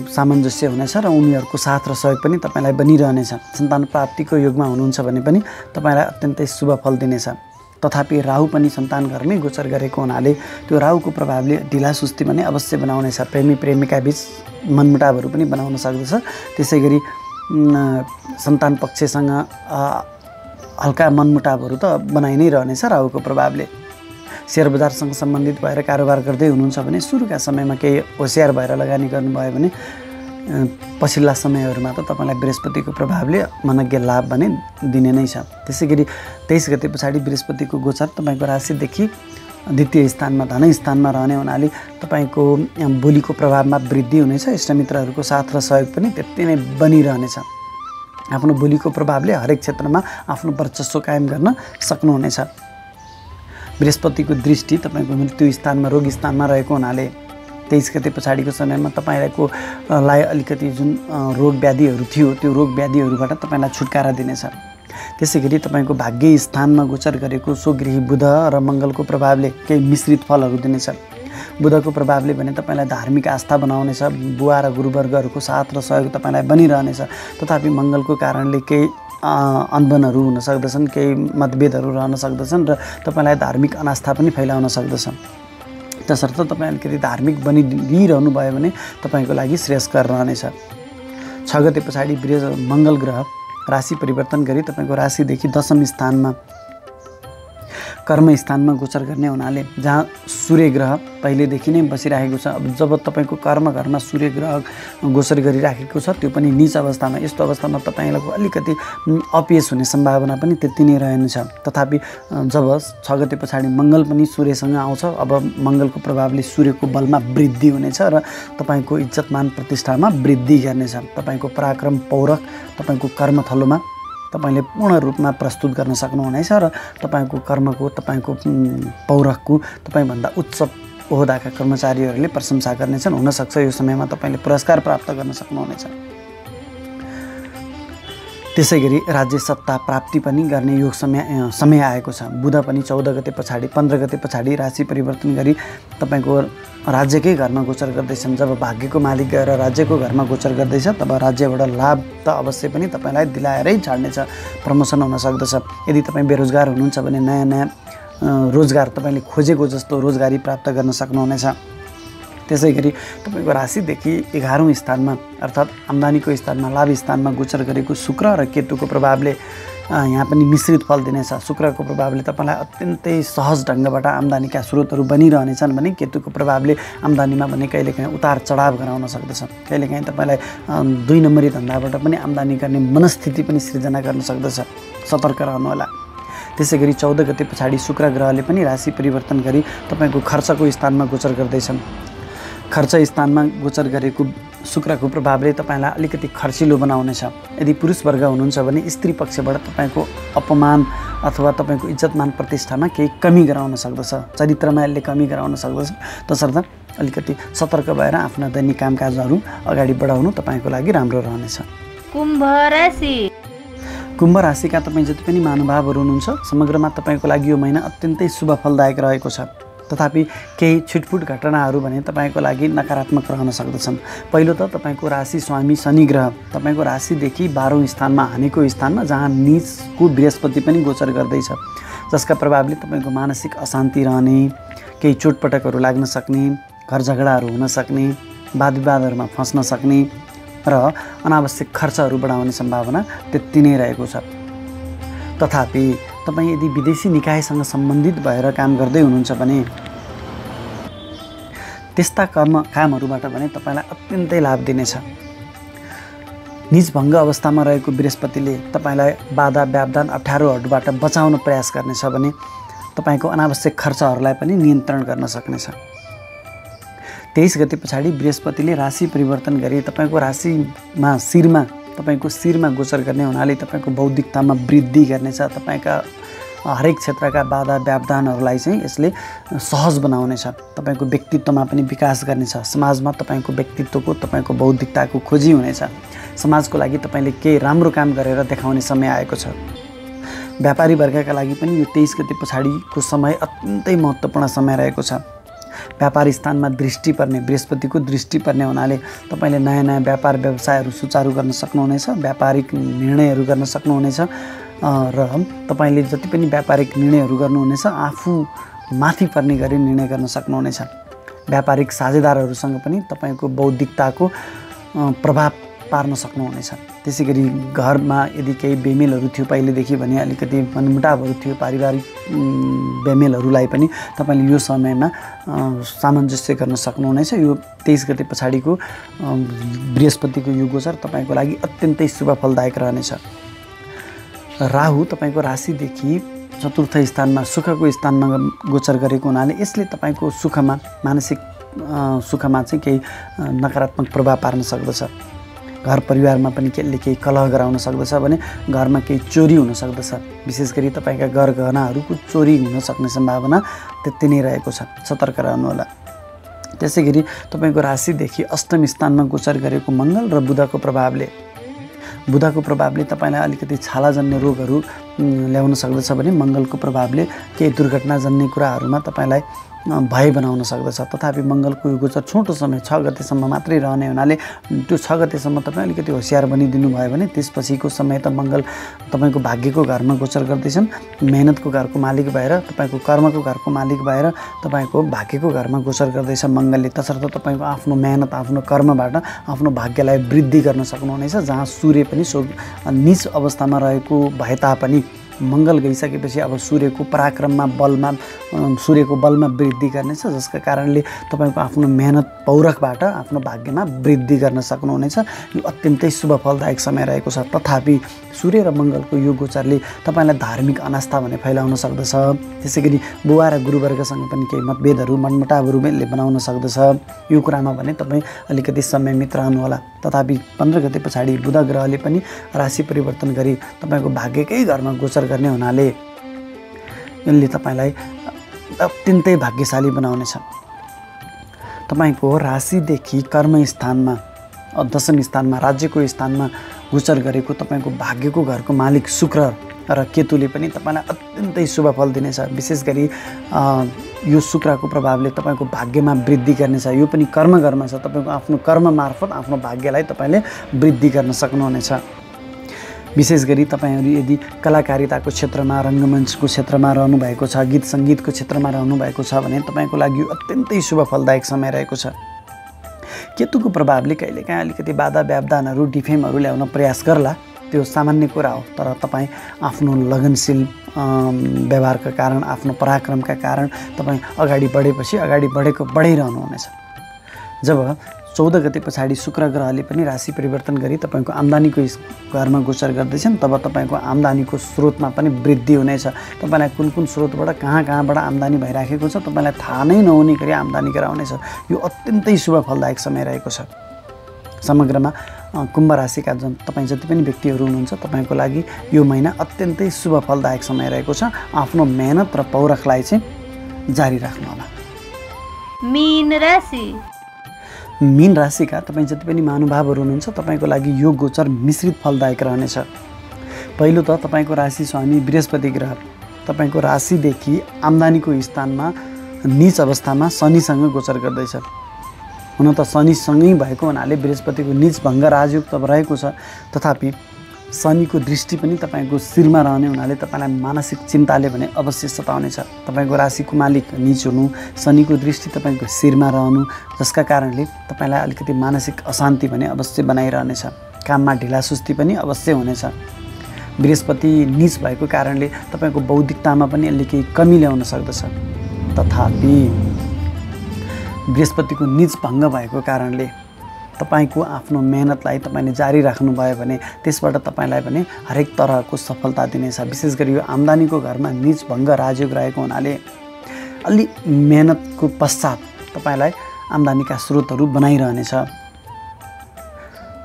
सामञ्जस्य हुनेछ र उनीहरूको साथ र सहयोग पनि तपाईँलाई बनिरहनेछ। सन्तान प्राप्तिको योगमा हुनुहुन्छ भने पनि तपाईँलाई अत्यन्तै शुभ फल दिनेछ। तथापि राहु पनि सन्तान घरमै गोचर गरेको हुनाले त्यो राहुको प्रभावले ढिलासुस्ती पनि अवश्य बनाउनेछ। प्रेमी प्रेमिका बीच मनमुटावहरू पनि बनाउन सक्दछ। त्यसै गरी सन्तान पक्षसँग हल्का मनमुटावहरू त बनाइ नै रहनेछ राहुको प्रभावले। सेयर बजारसँग सम्बन्धित भएर कारोबार गर्दै हुनुहुन्छ भने सुरुका समयमा केही होसियार भएर लगानी गर्नुभयो भने पछिल्ला समयहरूमा त तपाईँलाई बृहस्पतिको प्रभावले मनज्ञ लाभ भने दिने नै छ। त्यसै गरी 23 गते पछाडि बृहस्पतिको गोचर तपाईँको राशिदेखि द्वितीय स्थानमा धन स्थानमा रहने हुनाले तपाईँको बोलीको प्रभावमा वृद्धि हुनेछ। इष्टमित्रहरूको साथ र सहयोग पनि त्यति नै बनिरहनेछ। आफ्नो बोलीको प्रभावले हरेक क्षेत्रमा आफ्नो वर्चस्व कायम गर्न सक्नुहुनेछ। बृहस्पतिको दृष्टि तपाईँको मृत्यु स्थानमा रोग स्थानमा रहेको हुनाले 23 गते पछाडिको समयमा तपाईँको लाई अलिकति जुन रोग व्याधिहरू थियो त्यो रोग व्याधिहरूबाट तपाईँलाई छुटकारा दिनेछ। त्यसै गरी तपाईँको भाग्य स्थानमा गोचर गरेको स्वगृही बुध र मङ्गलको प्रभावले केही मिश्रित फलहरू दिनेछ। बुधको प्रभावले भने तपाईँलाई धार्मिक आस्था बनाउनेछ। बुवा र गुरुवर्गहरूको साथ र सहयोग तपाईँलाई बनिरहनेछ। तथापि मङ्गलको कारणले केही अनबनहरू हुन सक्दछन्, केही मतभेदहरू रहन सक्दछन् र तपाईँलाई धार्मिक अनास्था पनि फैलाउन सक्दछ। तसर्थ तपाईँ अलिकति धार्मिक बनिदिइरहनु भयो भने तपाईँको लागि श्रेयस्कर रहनेछ। 6 गते पछाडि मङ्गल ग्रह राशि परिवर्तन गरी तपाईँको राशिदेखि दशम स्थानमा कर्म स्थानमा गोचर गर्ने हुनाले जहाँ सूर्य ग्रह पहिलेदेखि नै बसिरहेको छ, अब जब तपाईँको कर्म घरमा सूर्य ग्रह गोचर गरिराखेको छ त्यो पनि नीच अवस्थामा, यस्तो अवस्थामा तपाईँलाई अलिकति अपयश हुने सम्भावना पनि त्यति नै रहनेछ। तथापि जब 6 गते पछाडि मङ्गल पनि सूर्यसँग आउँछ, अब मङ्गलको प्रभावले सूर्यको बलमा वृद्धि हुनेछ र तपाईँको इज्जतमान प्रतिष्ठामा वृद्धि गर्नेछ। तपाईँको पराक्रम पौरख तपाईँको कर्मथलोमा तपाईँले पूर्ण रूपमा प्रस्तुत गर्न सक्नुहुनेछ र तपाईँको कर्मको तपाईँको पौरखको तपाईँभन्दा उच्च ओहदाका कर्मचारीहरूले प्रशंसा गर्नेछन्। हुनसक्छ यो समयमा तपाईँले पुरस्कार प्राप्त गर्न सक्नुहुनेछ। त्यसै गरी राज्य सत्ता प्राप्ति पनि गर्ने योग समय आएको छ। बुध पनि 14 गते पछाडि 15 गते पछाडि राशि परिवर्तन गरी तपाईँको राज्यकै घरमा गोचर गर्दैछन्। जब भाग्यको मालिक गएर राज्यको घरमा गोचर गर्दैछ तब राज्यबाट लाभ त अवश्य पनि तपाईँलाई दिलाएरै छाड्नेछ। प्रमोसन हुन सक्दछ। यदि तपाईँ बेरोजगार हुनुहुन्छ भने नयाँ नयाँ रोजगार तपाईँले खोजेको जस्तो रोजगारी प्राप्त गर्न सक्नुहुनेछ। त्यसै गरी तपाईँको राशिदेखि 11औं स्थानमा अर्थात् आम्दानीको स्थानमा लाभ स्थानमा गोचर गरेको शुक्र र केतुको प्रभावले यहाँ पनि मिश्रित फल दिनेछ। शुक्रको प्रभावले तपाईँलाई अत्यन्तै सहज ढङ्गबाट आम्दानीका स्रोतहरू बनिरहनेछन् भने केतुको प्रभावले आम्दानीमा भने कहिलेकाहीँ उतार चढाव गराउन सक्दछ। कहिलेकाहीँ तपाईँलाई 2 नम्बरी धन्दाबाट पनि आम्दानी गर्ने मनस्थिति पनि सृजना गर्न सक्दछ। सतर्क रहनुहोला। त्यसै गरी 14 गते पछाडि शुक्र ग्रहले पनि राशि परिवर्तन गरी तपाईँको खर्चको स्थानमा गोचर गर्दैछन्। खर्च स्थानमा गोचर गरेको शुक्रको प्रभावले तपाईँलाई अलिकति खर्चिलो बनाउनेछ। यदि पुरुष वर्ग हुनुहुन्छ भने स्त्री पक्षबाट तपाईँको अपमान अथवा तपाईँको इज्जतमान प्रतिष्ठामा केही कमी गराउन सक्दछ। चरित्रमा यसले कमी गराउन सक्दछ। तसर्थ अलिकति सतर्क भएर आफ्ना दैनिक कामकाजहरू अगाडि बढाउनु तपाईँको लागि राम्रो रहनेछ। कुम्भ राशि। कुम्भ राशिका तपाईँ जति पनि महानुभावहरू हुनुहुन्छ समग्रमा तपाईँको लागि यो महिना अत्यन्तै शुभ फलदायक रहेको छ। तथापि केही छिटफुट घटनाहरू भने तपाईँको लागि नकारात्मक रहन सक्दछन्। पहिलो त तपाईँको राशि स्वामी शनि ग्रह तपाईँको राशिदेखि 12औं स्थानमा हानिको स्थानमा जहाँ नीचको बृहस्पति पनि गोचर गर्दैछ, जसका प्रभावले तपाईँको मानसिक अशान्ति रहने, केही चोटपटकहरू लाग्न सक्ने, घर झगडाहरू हुन सक्ने, वाद विवादहरूमा फस्न सक्ने र अनावश्यक खर्चहरू बढाउने सम्भावना त्यति नै रहेको छ। तथापि तपाईँ यदि विदेशी निकायसँग सम्बन्धित भएर काम गर्दै हुनुहुन्छ भने त्यस्ता कामहरूबाट भने तपाईँलाई अत्यन्तै लाभ दिनेछ। निजभङ्ग अवस्थामा रहेको बृहस्पतिले तपाईँलाई बाधा व्यवधान अप्ठ्यारोहरूबाट बचाउन प्रयास गर्नेछ भने तपाईँको अनावश्यक खर्चहरूलाई पनि नियन्त्रण गर्न सक्नेछ। 23 गते पछाडि बृहस्पतिले राशि परिवर्तन गरी तपाईँको राशिमा तपाईँको शिरमा गोचर गर्ने हुनाले तपाईँको बौद्धिकतामा वृद्धि गर्नेछ। तपाईँका हरेक क्षेत्रका बाधा व्यवधानहरूलाई चाहिँ यसले सहज बनाउनेछ। तपाईँको व्यक्तित्वमा पनि विकास गर्नेछ। समाजमा तपाईँको व्यक्तित्वको तपाईँको बौद्धिकताको खोजी हुनेछ। समाजको लागि तपाईँले केही राम्रो काम गरेर देखाउने समय आएको छ। व्यापारी वर्गका लागि पनि यो 23 गते पछाडिको समय अत्यन्तै महत्त्वपूर्ण समय रहेको छ। व्यापार स्थानमा दृष्टि पर्ने बृहस्पतिको दृष्टि पर्ने हुनाले तपाईँले नयाँ नयाँ व्यापार व्यवसायहरू सुचारू गर्न सक्नुहुनेछ। व्यापारिक निर्णयहरू गर्न सक्नुहुनेछ र तपाईँले जति पनि व्यापारिक निर्णयहरू गर्नुहुनेछ आफू माथि पर्ने गरी निर्णय गर्न सक्नुहुनेछ। व्यापारिक साझेदारहरूसँग पनि तपाईँको बौद्धिकताको प्रभाव पार्न सक्नुहुनेछ। त्यसै गरी घरमा यदि केही बेमेलहरू थियो पहिलेदेखि भने अलिकति मनमुटावहरू थियो पारिवारिक बेमेलहरूलाई पनि तपाईँले यो समयमा सामञ्जस्य गर्न सक्नुहुनेछ। यो 23 गते पछाडिको बृहस्पतिको यो गोचर तपाईँको लागि अत्यन्तै शुभ फलदायक रहनेछ। राहु तपाईँको राशिदेखि चतुर्थ स्थानमा सुखको स्थानमा गोचर गरेको हुनाले यसले तपाईँको सुखमा मानसिक सुखमा चाहिँ केही नकारात्मक प्रभाव पार्न सक्दछ। घर परिवारमा पनि केही कलह गराउन सक्दछ भने घरमा केही चोरी हुन सक्दछ। विशेष गरी तपाईँका गहनाहरूको चोरी हुन सक्ने सम्भावना त्यति नै रहेको छ, सतर्क रहनुहोला। त्यसै गरी तपाईँको राशिदेखि अष्टम स्थानमा गोचर गरेको मङ्गल र बुधको प्रभावले तपाईँलाई अलिकति छालाजन्य रोगहरू ल्याउन सक्दछ भने मङ्गलको प्रभावले केही दुर्घटनाजन्य कुराहरूमा तपाईँलाई भय बनाउन सक्दछ। तथापि मङ्गलको यो गोचर छोटो समय 6 गतेसम्म मात्रै रहने हुनाले त्यो 6 गतेसम्म तपाईँ अलिकति होसियार बनिदिनु भयो भने त्यसपछिको समय त मङ्गल तपाईँको भाग्यको घरमा गोचर गर्दैछन्। मेहनतको घरको मालिक भएर तपाईँको कर्मको घरको मालिक भएर तपाईँको भाग्यको घरमा गोचर गर्दैछ मङ्गलले। तसर्थ तपाईँको आफ्नो मेहनत आफ्नो कर्मबाट आफ्नो भाग्यलाई वृद्धि गर्न सक्नुहुनेछ। जहाँ सूर्य पनि नीच अवस्थामा रहेको भए तापनि मङ्गल गइसकेपछि अब सूर्यको पराक्रममा सूर्यको बलमा वृद्धि गर्नेछ, जसका कारणले तपाईँको आफ्नो मेहनत पौरखबाट आफ्नो भाग्यमा वृद्धि गर्न सक्नुहुनेछ। यो अत्यन्तै शुभ फलदायक समय रहेको छ। तथापि सूर्य र मङ्गलको यो गोचरले तपाईँलाई धार्मिक अनास्था भने फैलाउन सक्दछ। त्यसै गरी बुवा र गुरुवर्गसँग पनि केही मतभेदहरू मनमुटावहरूले बनाउन सक्दछ। यो कुरामा भने तपाईँ अलिकति संयमित रहनुहोला। तथापि 15 गते पछाडि बुध ग्रहले पनि राशि परिवर्तन गरी तपाईँको भाग्यकै घरमा गोचर गर्ने हुनाले यसले तपाईँलाई अत्यन्तै भाग्यशाली बनाउनेछ। तपाईँको राशिदेखि कर्मस्थानमा दशम स्थानमा राज्यको स्थानमा गोचर गरेको तपाईँको भाग्यको घरको मालिक शुक्र र केतुले पनि तपाईँलाई अत्यन्तै शुभ फल दिनेछ। विशेष गरी यो शुक्रको प्रभावले तपाईँको भाग्यमा वृद्धि गर्नेछ। यो पनि कर्म छ। तपाईँको आफ्नो कर्म मार्फत आफ्नो भाग्यलाई तपाईँले वृद्धि गर्न सक्नुहुनेछ। विशेष गरी तपाईँहरू यदि कलाकारिताको क्षेत्रमा रङ्गमञ्चको क्षेत्रमा रहनुभएको छ, गीत सङ्गीतको क्षेत्रमा रहनुभएको छ भने तपाईँको लागि यो अत्यन्तै शुभ फलदायक समय रहेको छ। केतुको प्रभावले कहिलेकाहीँ अलिकति बाधा व्यवधानहरू डिफेमहरू ल्याउन प्रयास गर्ला, त्यो सामान्य कुरा हो। तर तपाईँ आफ्नो लगनशील व्यवहारका कारण आफ्नो पराक्रमका कारण तपाईँ अगाडि बढेपछि अगाडि बढै रहनुहुनेछ। जब 14 गते पछाडि शुक्र ग्रहले पनि राशि परिवर्तन गरी तपाईँको आम्दानीको घरमा गोचर गर्दैछन्, तब तपाईँको आम्दानीको स्रोतमा पनि वृद्धि हुनेछ। तपाईँलाई कुन स्रोतबाट कहाँबाट आम्दानी भइराखेको छ तपाईँलाई थाहा नै नहुने गरी आम्दानी गराउनेछ। यो अत्यन्तै शुभ फलदायक समय रहेको छ। समग्रमा कुम्भ राशिका तपाईँ जति पनि व्यक्तिहरू हुनुहुन्छ तपाईँको लागि यो महिना अत्यन्तै शुभ फलदायक समय रहेको छ। आफ्नो मेहनत र पौरखलाई चाहिँ जारी राख्नुहोला। मीन राशिका तपाईँ जति पनि महानुभावहरू हुनुहुन्छ तपाईँको लागि यो गोचर मिश्रित फलदायक रहनेछ। पहिलो त तपाईँको राशि स्वामी बृहस्पति ग्रह तपाईँको राशिदेखि आम्दानीको स्थानमा नीच अवस्थामा शनिसँग गोचर गर्दैछ। हुन त शनिसँगै भएको हुनाले बृहस्पतिको नीच भङ्ग राजयोग त रहेको छ, तथापि शनिको दृष्टि पनि तपाईँको शिरमा रहने हुनाले तपाईँलाई मानसिक चिन्ताले भने अवश्य सताउनेछ। तपाईँको राशिको मालिक नीच हुनु, शनिको दृष्टि तपाईँको शिरमा रहनु, जसका कारणले तपाईँलाई अलिकति मानसिक अशान्ति भने अवश्य बनाइरहनेछ। काममा ढिलासुस्ती पनि अवश्य हुनेछ। बृहस्पति नीच भएको कारणले तपाईँको बौद्धिकतामा पनि अलि केही कमी ल्याउन सक्दछ। तथापि बृहस्पतिको नीच भङ्ग भएको कारणले तपाईँको आफ्नो मेहनतलाई तपाईँले जारी राख्नुभयो भने त्यसबाट तपाईँलाई भने हरेक तरहको सफलता दिनेछ। विशेष गरी यो आम्दानीको घरमा नीच भङ्ग राजयोग रहेको हुनाले अलि मेहनतको पश्चात तपाईँलाई आम्दानीका स्रोतहरू बनाइरहनेछ।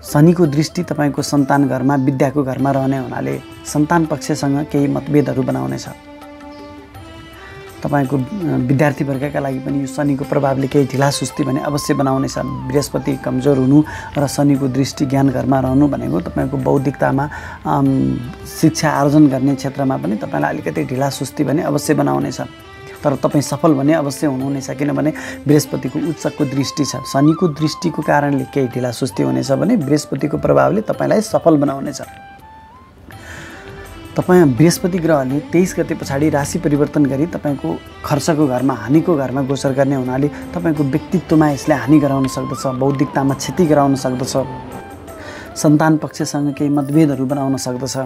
शनिको दृष्टि तपाईँको सन्तान घरमा विद्याको घरमा रहने हुनाले सन्तान पक्षसँग केही मतभेदहरू बनाउनेछ। तपाईँको विद्यार्थी वर्गका लागि पनि यो शनिको प्रभावले केही ढिलासुस्ती भने अवश्य बनाउनेछ। बृहस्पति कमजोर हुनु र शनिको दृष्टि ज्ञान घरमा रहनु भनेको तपाईँको बौद्धिकतामा शिक्षा आर्जन गर्ने क्षेत्रमा पनि तपाईँलाई अलिकति ढिलासुस्ती भने अवश्य बनाउनेछ। तर तपाईँ सफल भने अवश्य हुनुहुनेछ, किनभने बृहस्पतिको उच्चको दृष्टि छ। शनिको दृष्टिको कारणले केही ढिलासुस्ती हुनेछ भने बृहस्पतिको प्रभावले तपाईँलाई सफल बनाउनेछ। तपाईँ बृहस्पति ग्रहले 23 गते पछाडि राशि परिवर्तन गरी तपाईँको खर्चको घरमा हानिको घरमा गोचर गर्ने हुनाले तपाईँको व्यक्तित्वमा यसले हानि गराउन सक्दछ, बौद्धिकतामा क्षति गराउन सक्दछ। सन्तान पक्षसँग केही मतभेदहरू बनाउन सक्दछ,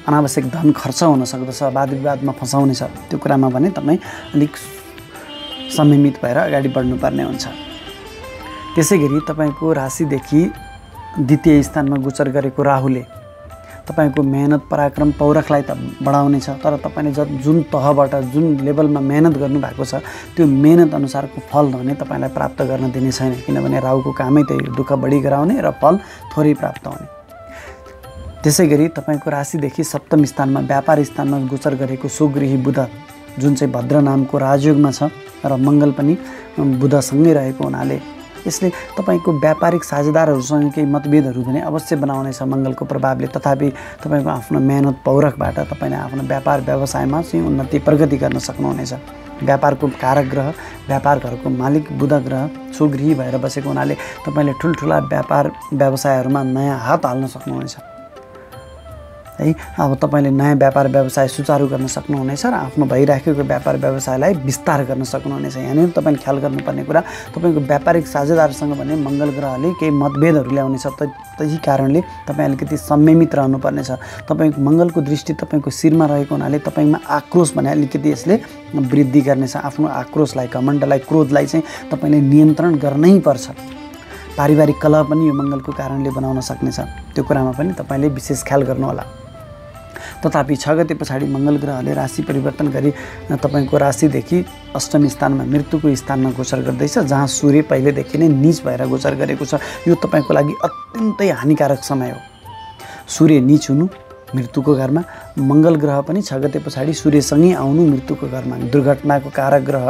अनावश्यक धन खर्च हुन सक्दछ, वाद विवादमा फसाउनेछ। त्यो कुरामा भने तपाईँ अलिक संयमित भएर अगाडि बढ्नुपर्ने हुन्छ। त्यसै गरी तपाईँको राशिदेखि द्वितीय स्थानमा गोचर गरेको राहुले तपाईँको मेहनत पराक्रम पौरखलाई त बढाउनेछ, तर तपाईँले जुन तहबाट जुन लेभलमा मेहनत गर्नुभएको छ त्यो मेहनत अनुसारको फल भने तपाईँलाई प्राप्त गर्न दिने छैन, किनभने राहुको कामै त्यही दुःख बढी गराउने र फल थोरै प्राप्त हुने। त्यसै गरी तपाईँको राशिदेखि सप्तम स्थानमा व्यापार स्थानमा गोचर गरेको स्वगृही बुध जुन चाहिँ भद्र नामको राजयोगमा छ र मङ्गल पनि बुधसँगै रहेको हुनाले यसले तपाईँको व्यापारिक साझेदारहरूसँग केही मतभेदहरू भने अवश्य बनाउनेछ मङ्गलको प्रभावले। तथापि तपाईँको आफ्नो मेहनत पौरखबाट तपाईँले आफ्नो व्यापार व्यवसायमा चाहिँ उन्नति प्रगति गर्न सक्नुहुनेछ। व्यापारको कारक ग्रह व्यापार घरको मालिक बुध ग्रह स्वगृही भएर बसेको हुनाले तपाईँले ठुल्ठुला व्यापार व्यवसायहरूमा नयाँ हात हाल्न सक्नुहुनेछ है। अब तपाईँले नयाँ व्यापार व्यवसाय सुचारू गर्न सक्नुहुनेछ र आफ्नो भइराखेको व्यापार व्यवसायलाई विस्तार गर्न सक्नुहुनेछ। यहाँनिर तपाईँले ख्याल गर्नुपर्ने कुरा तपाईँको व्यापारिक साझेदारसँग भने मङ्गल ग्रहले केही मतभेदहरू ल्याउनेछ, त्यही कारणले तपाईँ अलिकति संयमित रहनुपर्नेछ। तपाईँको मङ्गलको दृष्टि तपाईँको शिरमा रहेको हुनाले तपाईँमा आक्रोश भने अलिकति यसले वृद्धि गर्नेछ। आफ्नो आक्रोशलाई घमण्डलाई क्रोधलाई चाहिँ तपाईँले नियन्त्रण गर्नै पर्छ। पारिवारिक कलह पनि यो मङ्गलको कारणले बनाउन सक्नेछ, त्यो कुरामा पनि तपाईँले विशेष ख्याल गर्नुहोला। तथापि 6 गते पछाडि मङ्गल ग्रहले राशि परिवर्तन गरी तपाईँको राशिदेखि अष्टम स्थानमा मृत्युको स्थानमा गोचर गर्दैछ, जहाँ सूर्य पहिलेदेखि नै नीच भएर गोचर गरेको छ। यो तपाईँको लागि अत्यन्तै हानिकारक समय हो। सूर्य नीच हुनु मृत्युको घरमा, मङ्गल ग्रह पनि 6 गते पछाडि सूर्यसँगै आउनु मृत्युको घरमा। दुर्घटनाको कारक ग्रह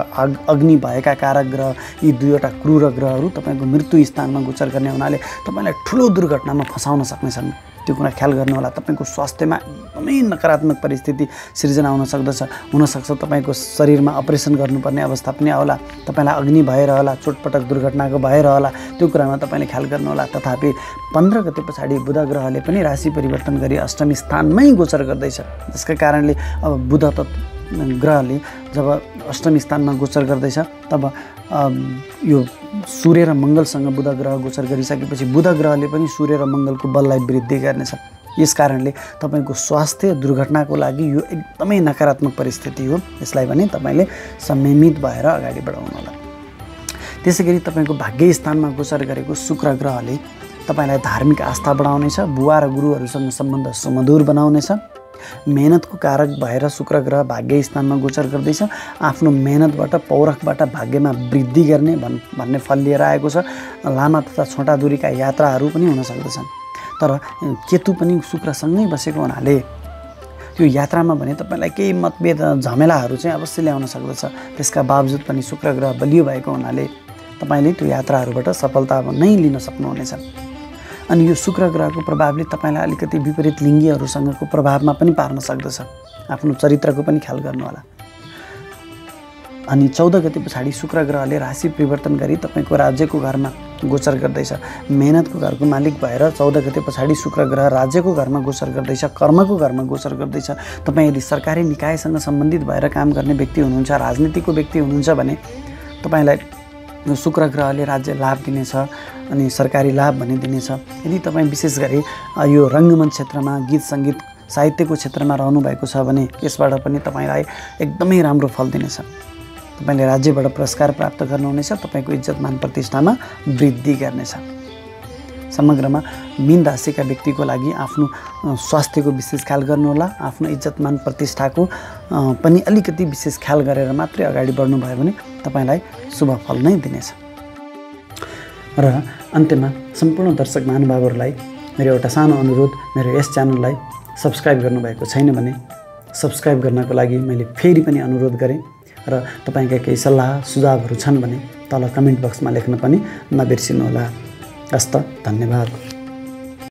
अग्नि भएका कारक ग्रह यी दुईवटा क्रूर ग्रहहरू तपाईँको मृत्यु स्थानमा गोचर गर्ने हुनाले तपाईँलाई ठुलो दुर्घटनामा फसाउन सक्नेछन्। त्यो कुरा ख्याल गर्नुहोला। तपाईँको स्वास्थ्यमा एकदमै नकारात्मक परिस्थिति सिर्जना हुनसक्छ। तपाईँको शरीरमा अपरेसन गर्नुपर्ने अवस्था पनि आउला, तपाईँलाई अग्नि भएर होला, चोटपटक दुर्घटनाको भएर होला, त्यो कुरामा तपाईँले ख्याल गर्नुहोला। तथापि 15 गते पछाडि बुध ग्रहले पनि राशि परिवर्तन गरी अष्टम स्थानमै गोचर गर्दैछ। त्यसका कारणले अब बुध ग्रहले जब अष्टम स्थानमा गोचर गर्दैछ तब यो सूर्य र मङ्गलसँग बुध ग्रह गोचर गरिसकेपछि बुध ग्रहले पनि सूर्य र मङ्गलको बललाई वृद्धि गर्नेछ। यस कारणले तपाईँको स्वास्थ्य दुर्घटनाको लागि यो एकदमै नकारात्मक परिस्थिति हो। यसलाई भने तपाईँले संयमित भएर अगाडि बढाउनु होला। त्यसै गरी तपाईँको भाग्य स्थानमा गोचर गरेको शुक्र ग्रहले तपाईँलाई धार्मिक आस्था बढाउनेछ, बुवा र गुरुहरूसँग सम्बन्ध सुमधुर बनाउनेछ। मेहनतको कारक भएर शुक्र ग्रह भाग्य स्थानमा गोचर गर्दैछ। आफ्नो मेहनतबाट पौरखबाट भाग्यमा वृद्धि गर्ने भन्ने फल लिएर आएको छ। लामा तथा छोटा दूरीका यात्राहरू पनि हुन सक्दछन्, तर केतु पनि शुक्रसँगै बसेको हुनाले त्यो यात्रामा भने तपाईँलाई केही मतभेद झमेलाहरू चाहिँ अवश्य ल्याउन सक्दछ। त्यसका बावजुद पनि शुक्र ग्रह बलियो भएको हुनाले तपाईँले त्यो यात्राहरूबाट सफलता नै लिन सक्नुहुनेछ। अनि यो शुक्र ग्रहको प्रभावले तपाईँलाई अलिकति विपरीत लिङ्गीहरूसँगको प्रभावमा पनि पार्न सक्दछ। आफ्नो चरित्रको पनि ख्याल गर्नुहोला। अनि 14 गते पछाडि शुक्र ग्रहले राशि परिवर्तन गरी तपाईँको राज्यको घरमा गोचर गर्दैछ। मेहनतको घरको मालिक भएर 14 गते पछाडि शुक्र ग्रह राज्यको घरमा गोचर गर्दैछ, कर्मको घरमा गोचर गर्दैछ। तपाईँ यदि सरकारी निकायसँग सम्बन्धित भएर काम गर्ने व्यक्ति हुनुहुन्छ, राजनीतिको व्यक्ति हुनुहुन्छ भने तपाईँलाई शुक्र ग्रहले राज्य लाभ दिनेछ अनि सरकारी लाभ भने दिनेछ। यदि तपाईँ विशेष गरी यो रङ्गमञ्च क्षेत्रमा गीत सङ्गीत साहित्यको क्षेत्रमा रहनुभएको छ भने यसबाट पनि तपाईँलाई एकदमै राम्रो फल दिनेछ। तपाईँले राज्यबाट पुरस्कार प्राप्त गर्नुहुनेछ, तपाईँको इज्जत मान प्रतिष्ठामा वृद्धि गर्नेछ। समग्रमा मीन राशिका व्यक्तिको लागि आफ्नो स्वास्थ्यको विशेष ख्याल गर्नुहोला। आफ्नो इज्जत मान प्रतिष्ठाको पनि अलिकति विशेष ख्याल गरेर मात्रै अगाडि बढ्नुभयो भने तपाईँलाई शुभ फल नै दिनेछ। र अन्त्यमा सम्पूर्ण दर्शक महानुभावहरूलाई मेरो एउटा सानो अनुरोध, मेरो यस च्यानललाई सब्सक्राइब गर्नुभएको छैन भने सब्सक्राइब गर्नको लागि मैले फेरि पनि अनुरोध गरेँ र तपाईँका केही सल्लाह सुझावहरू छन् भने तल कमेन्ट बक्समा लेख्न पनि नबिर्सिनुहोला। हस्त धन्यवाद।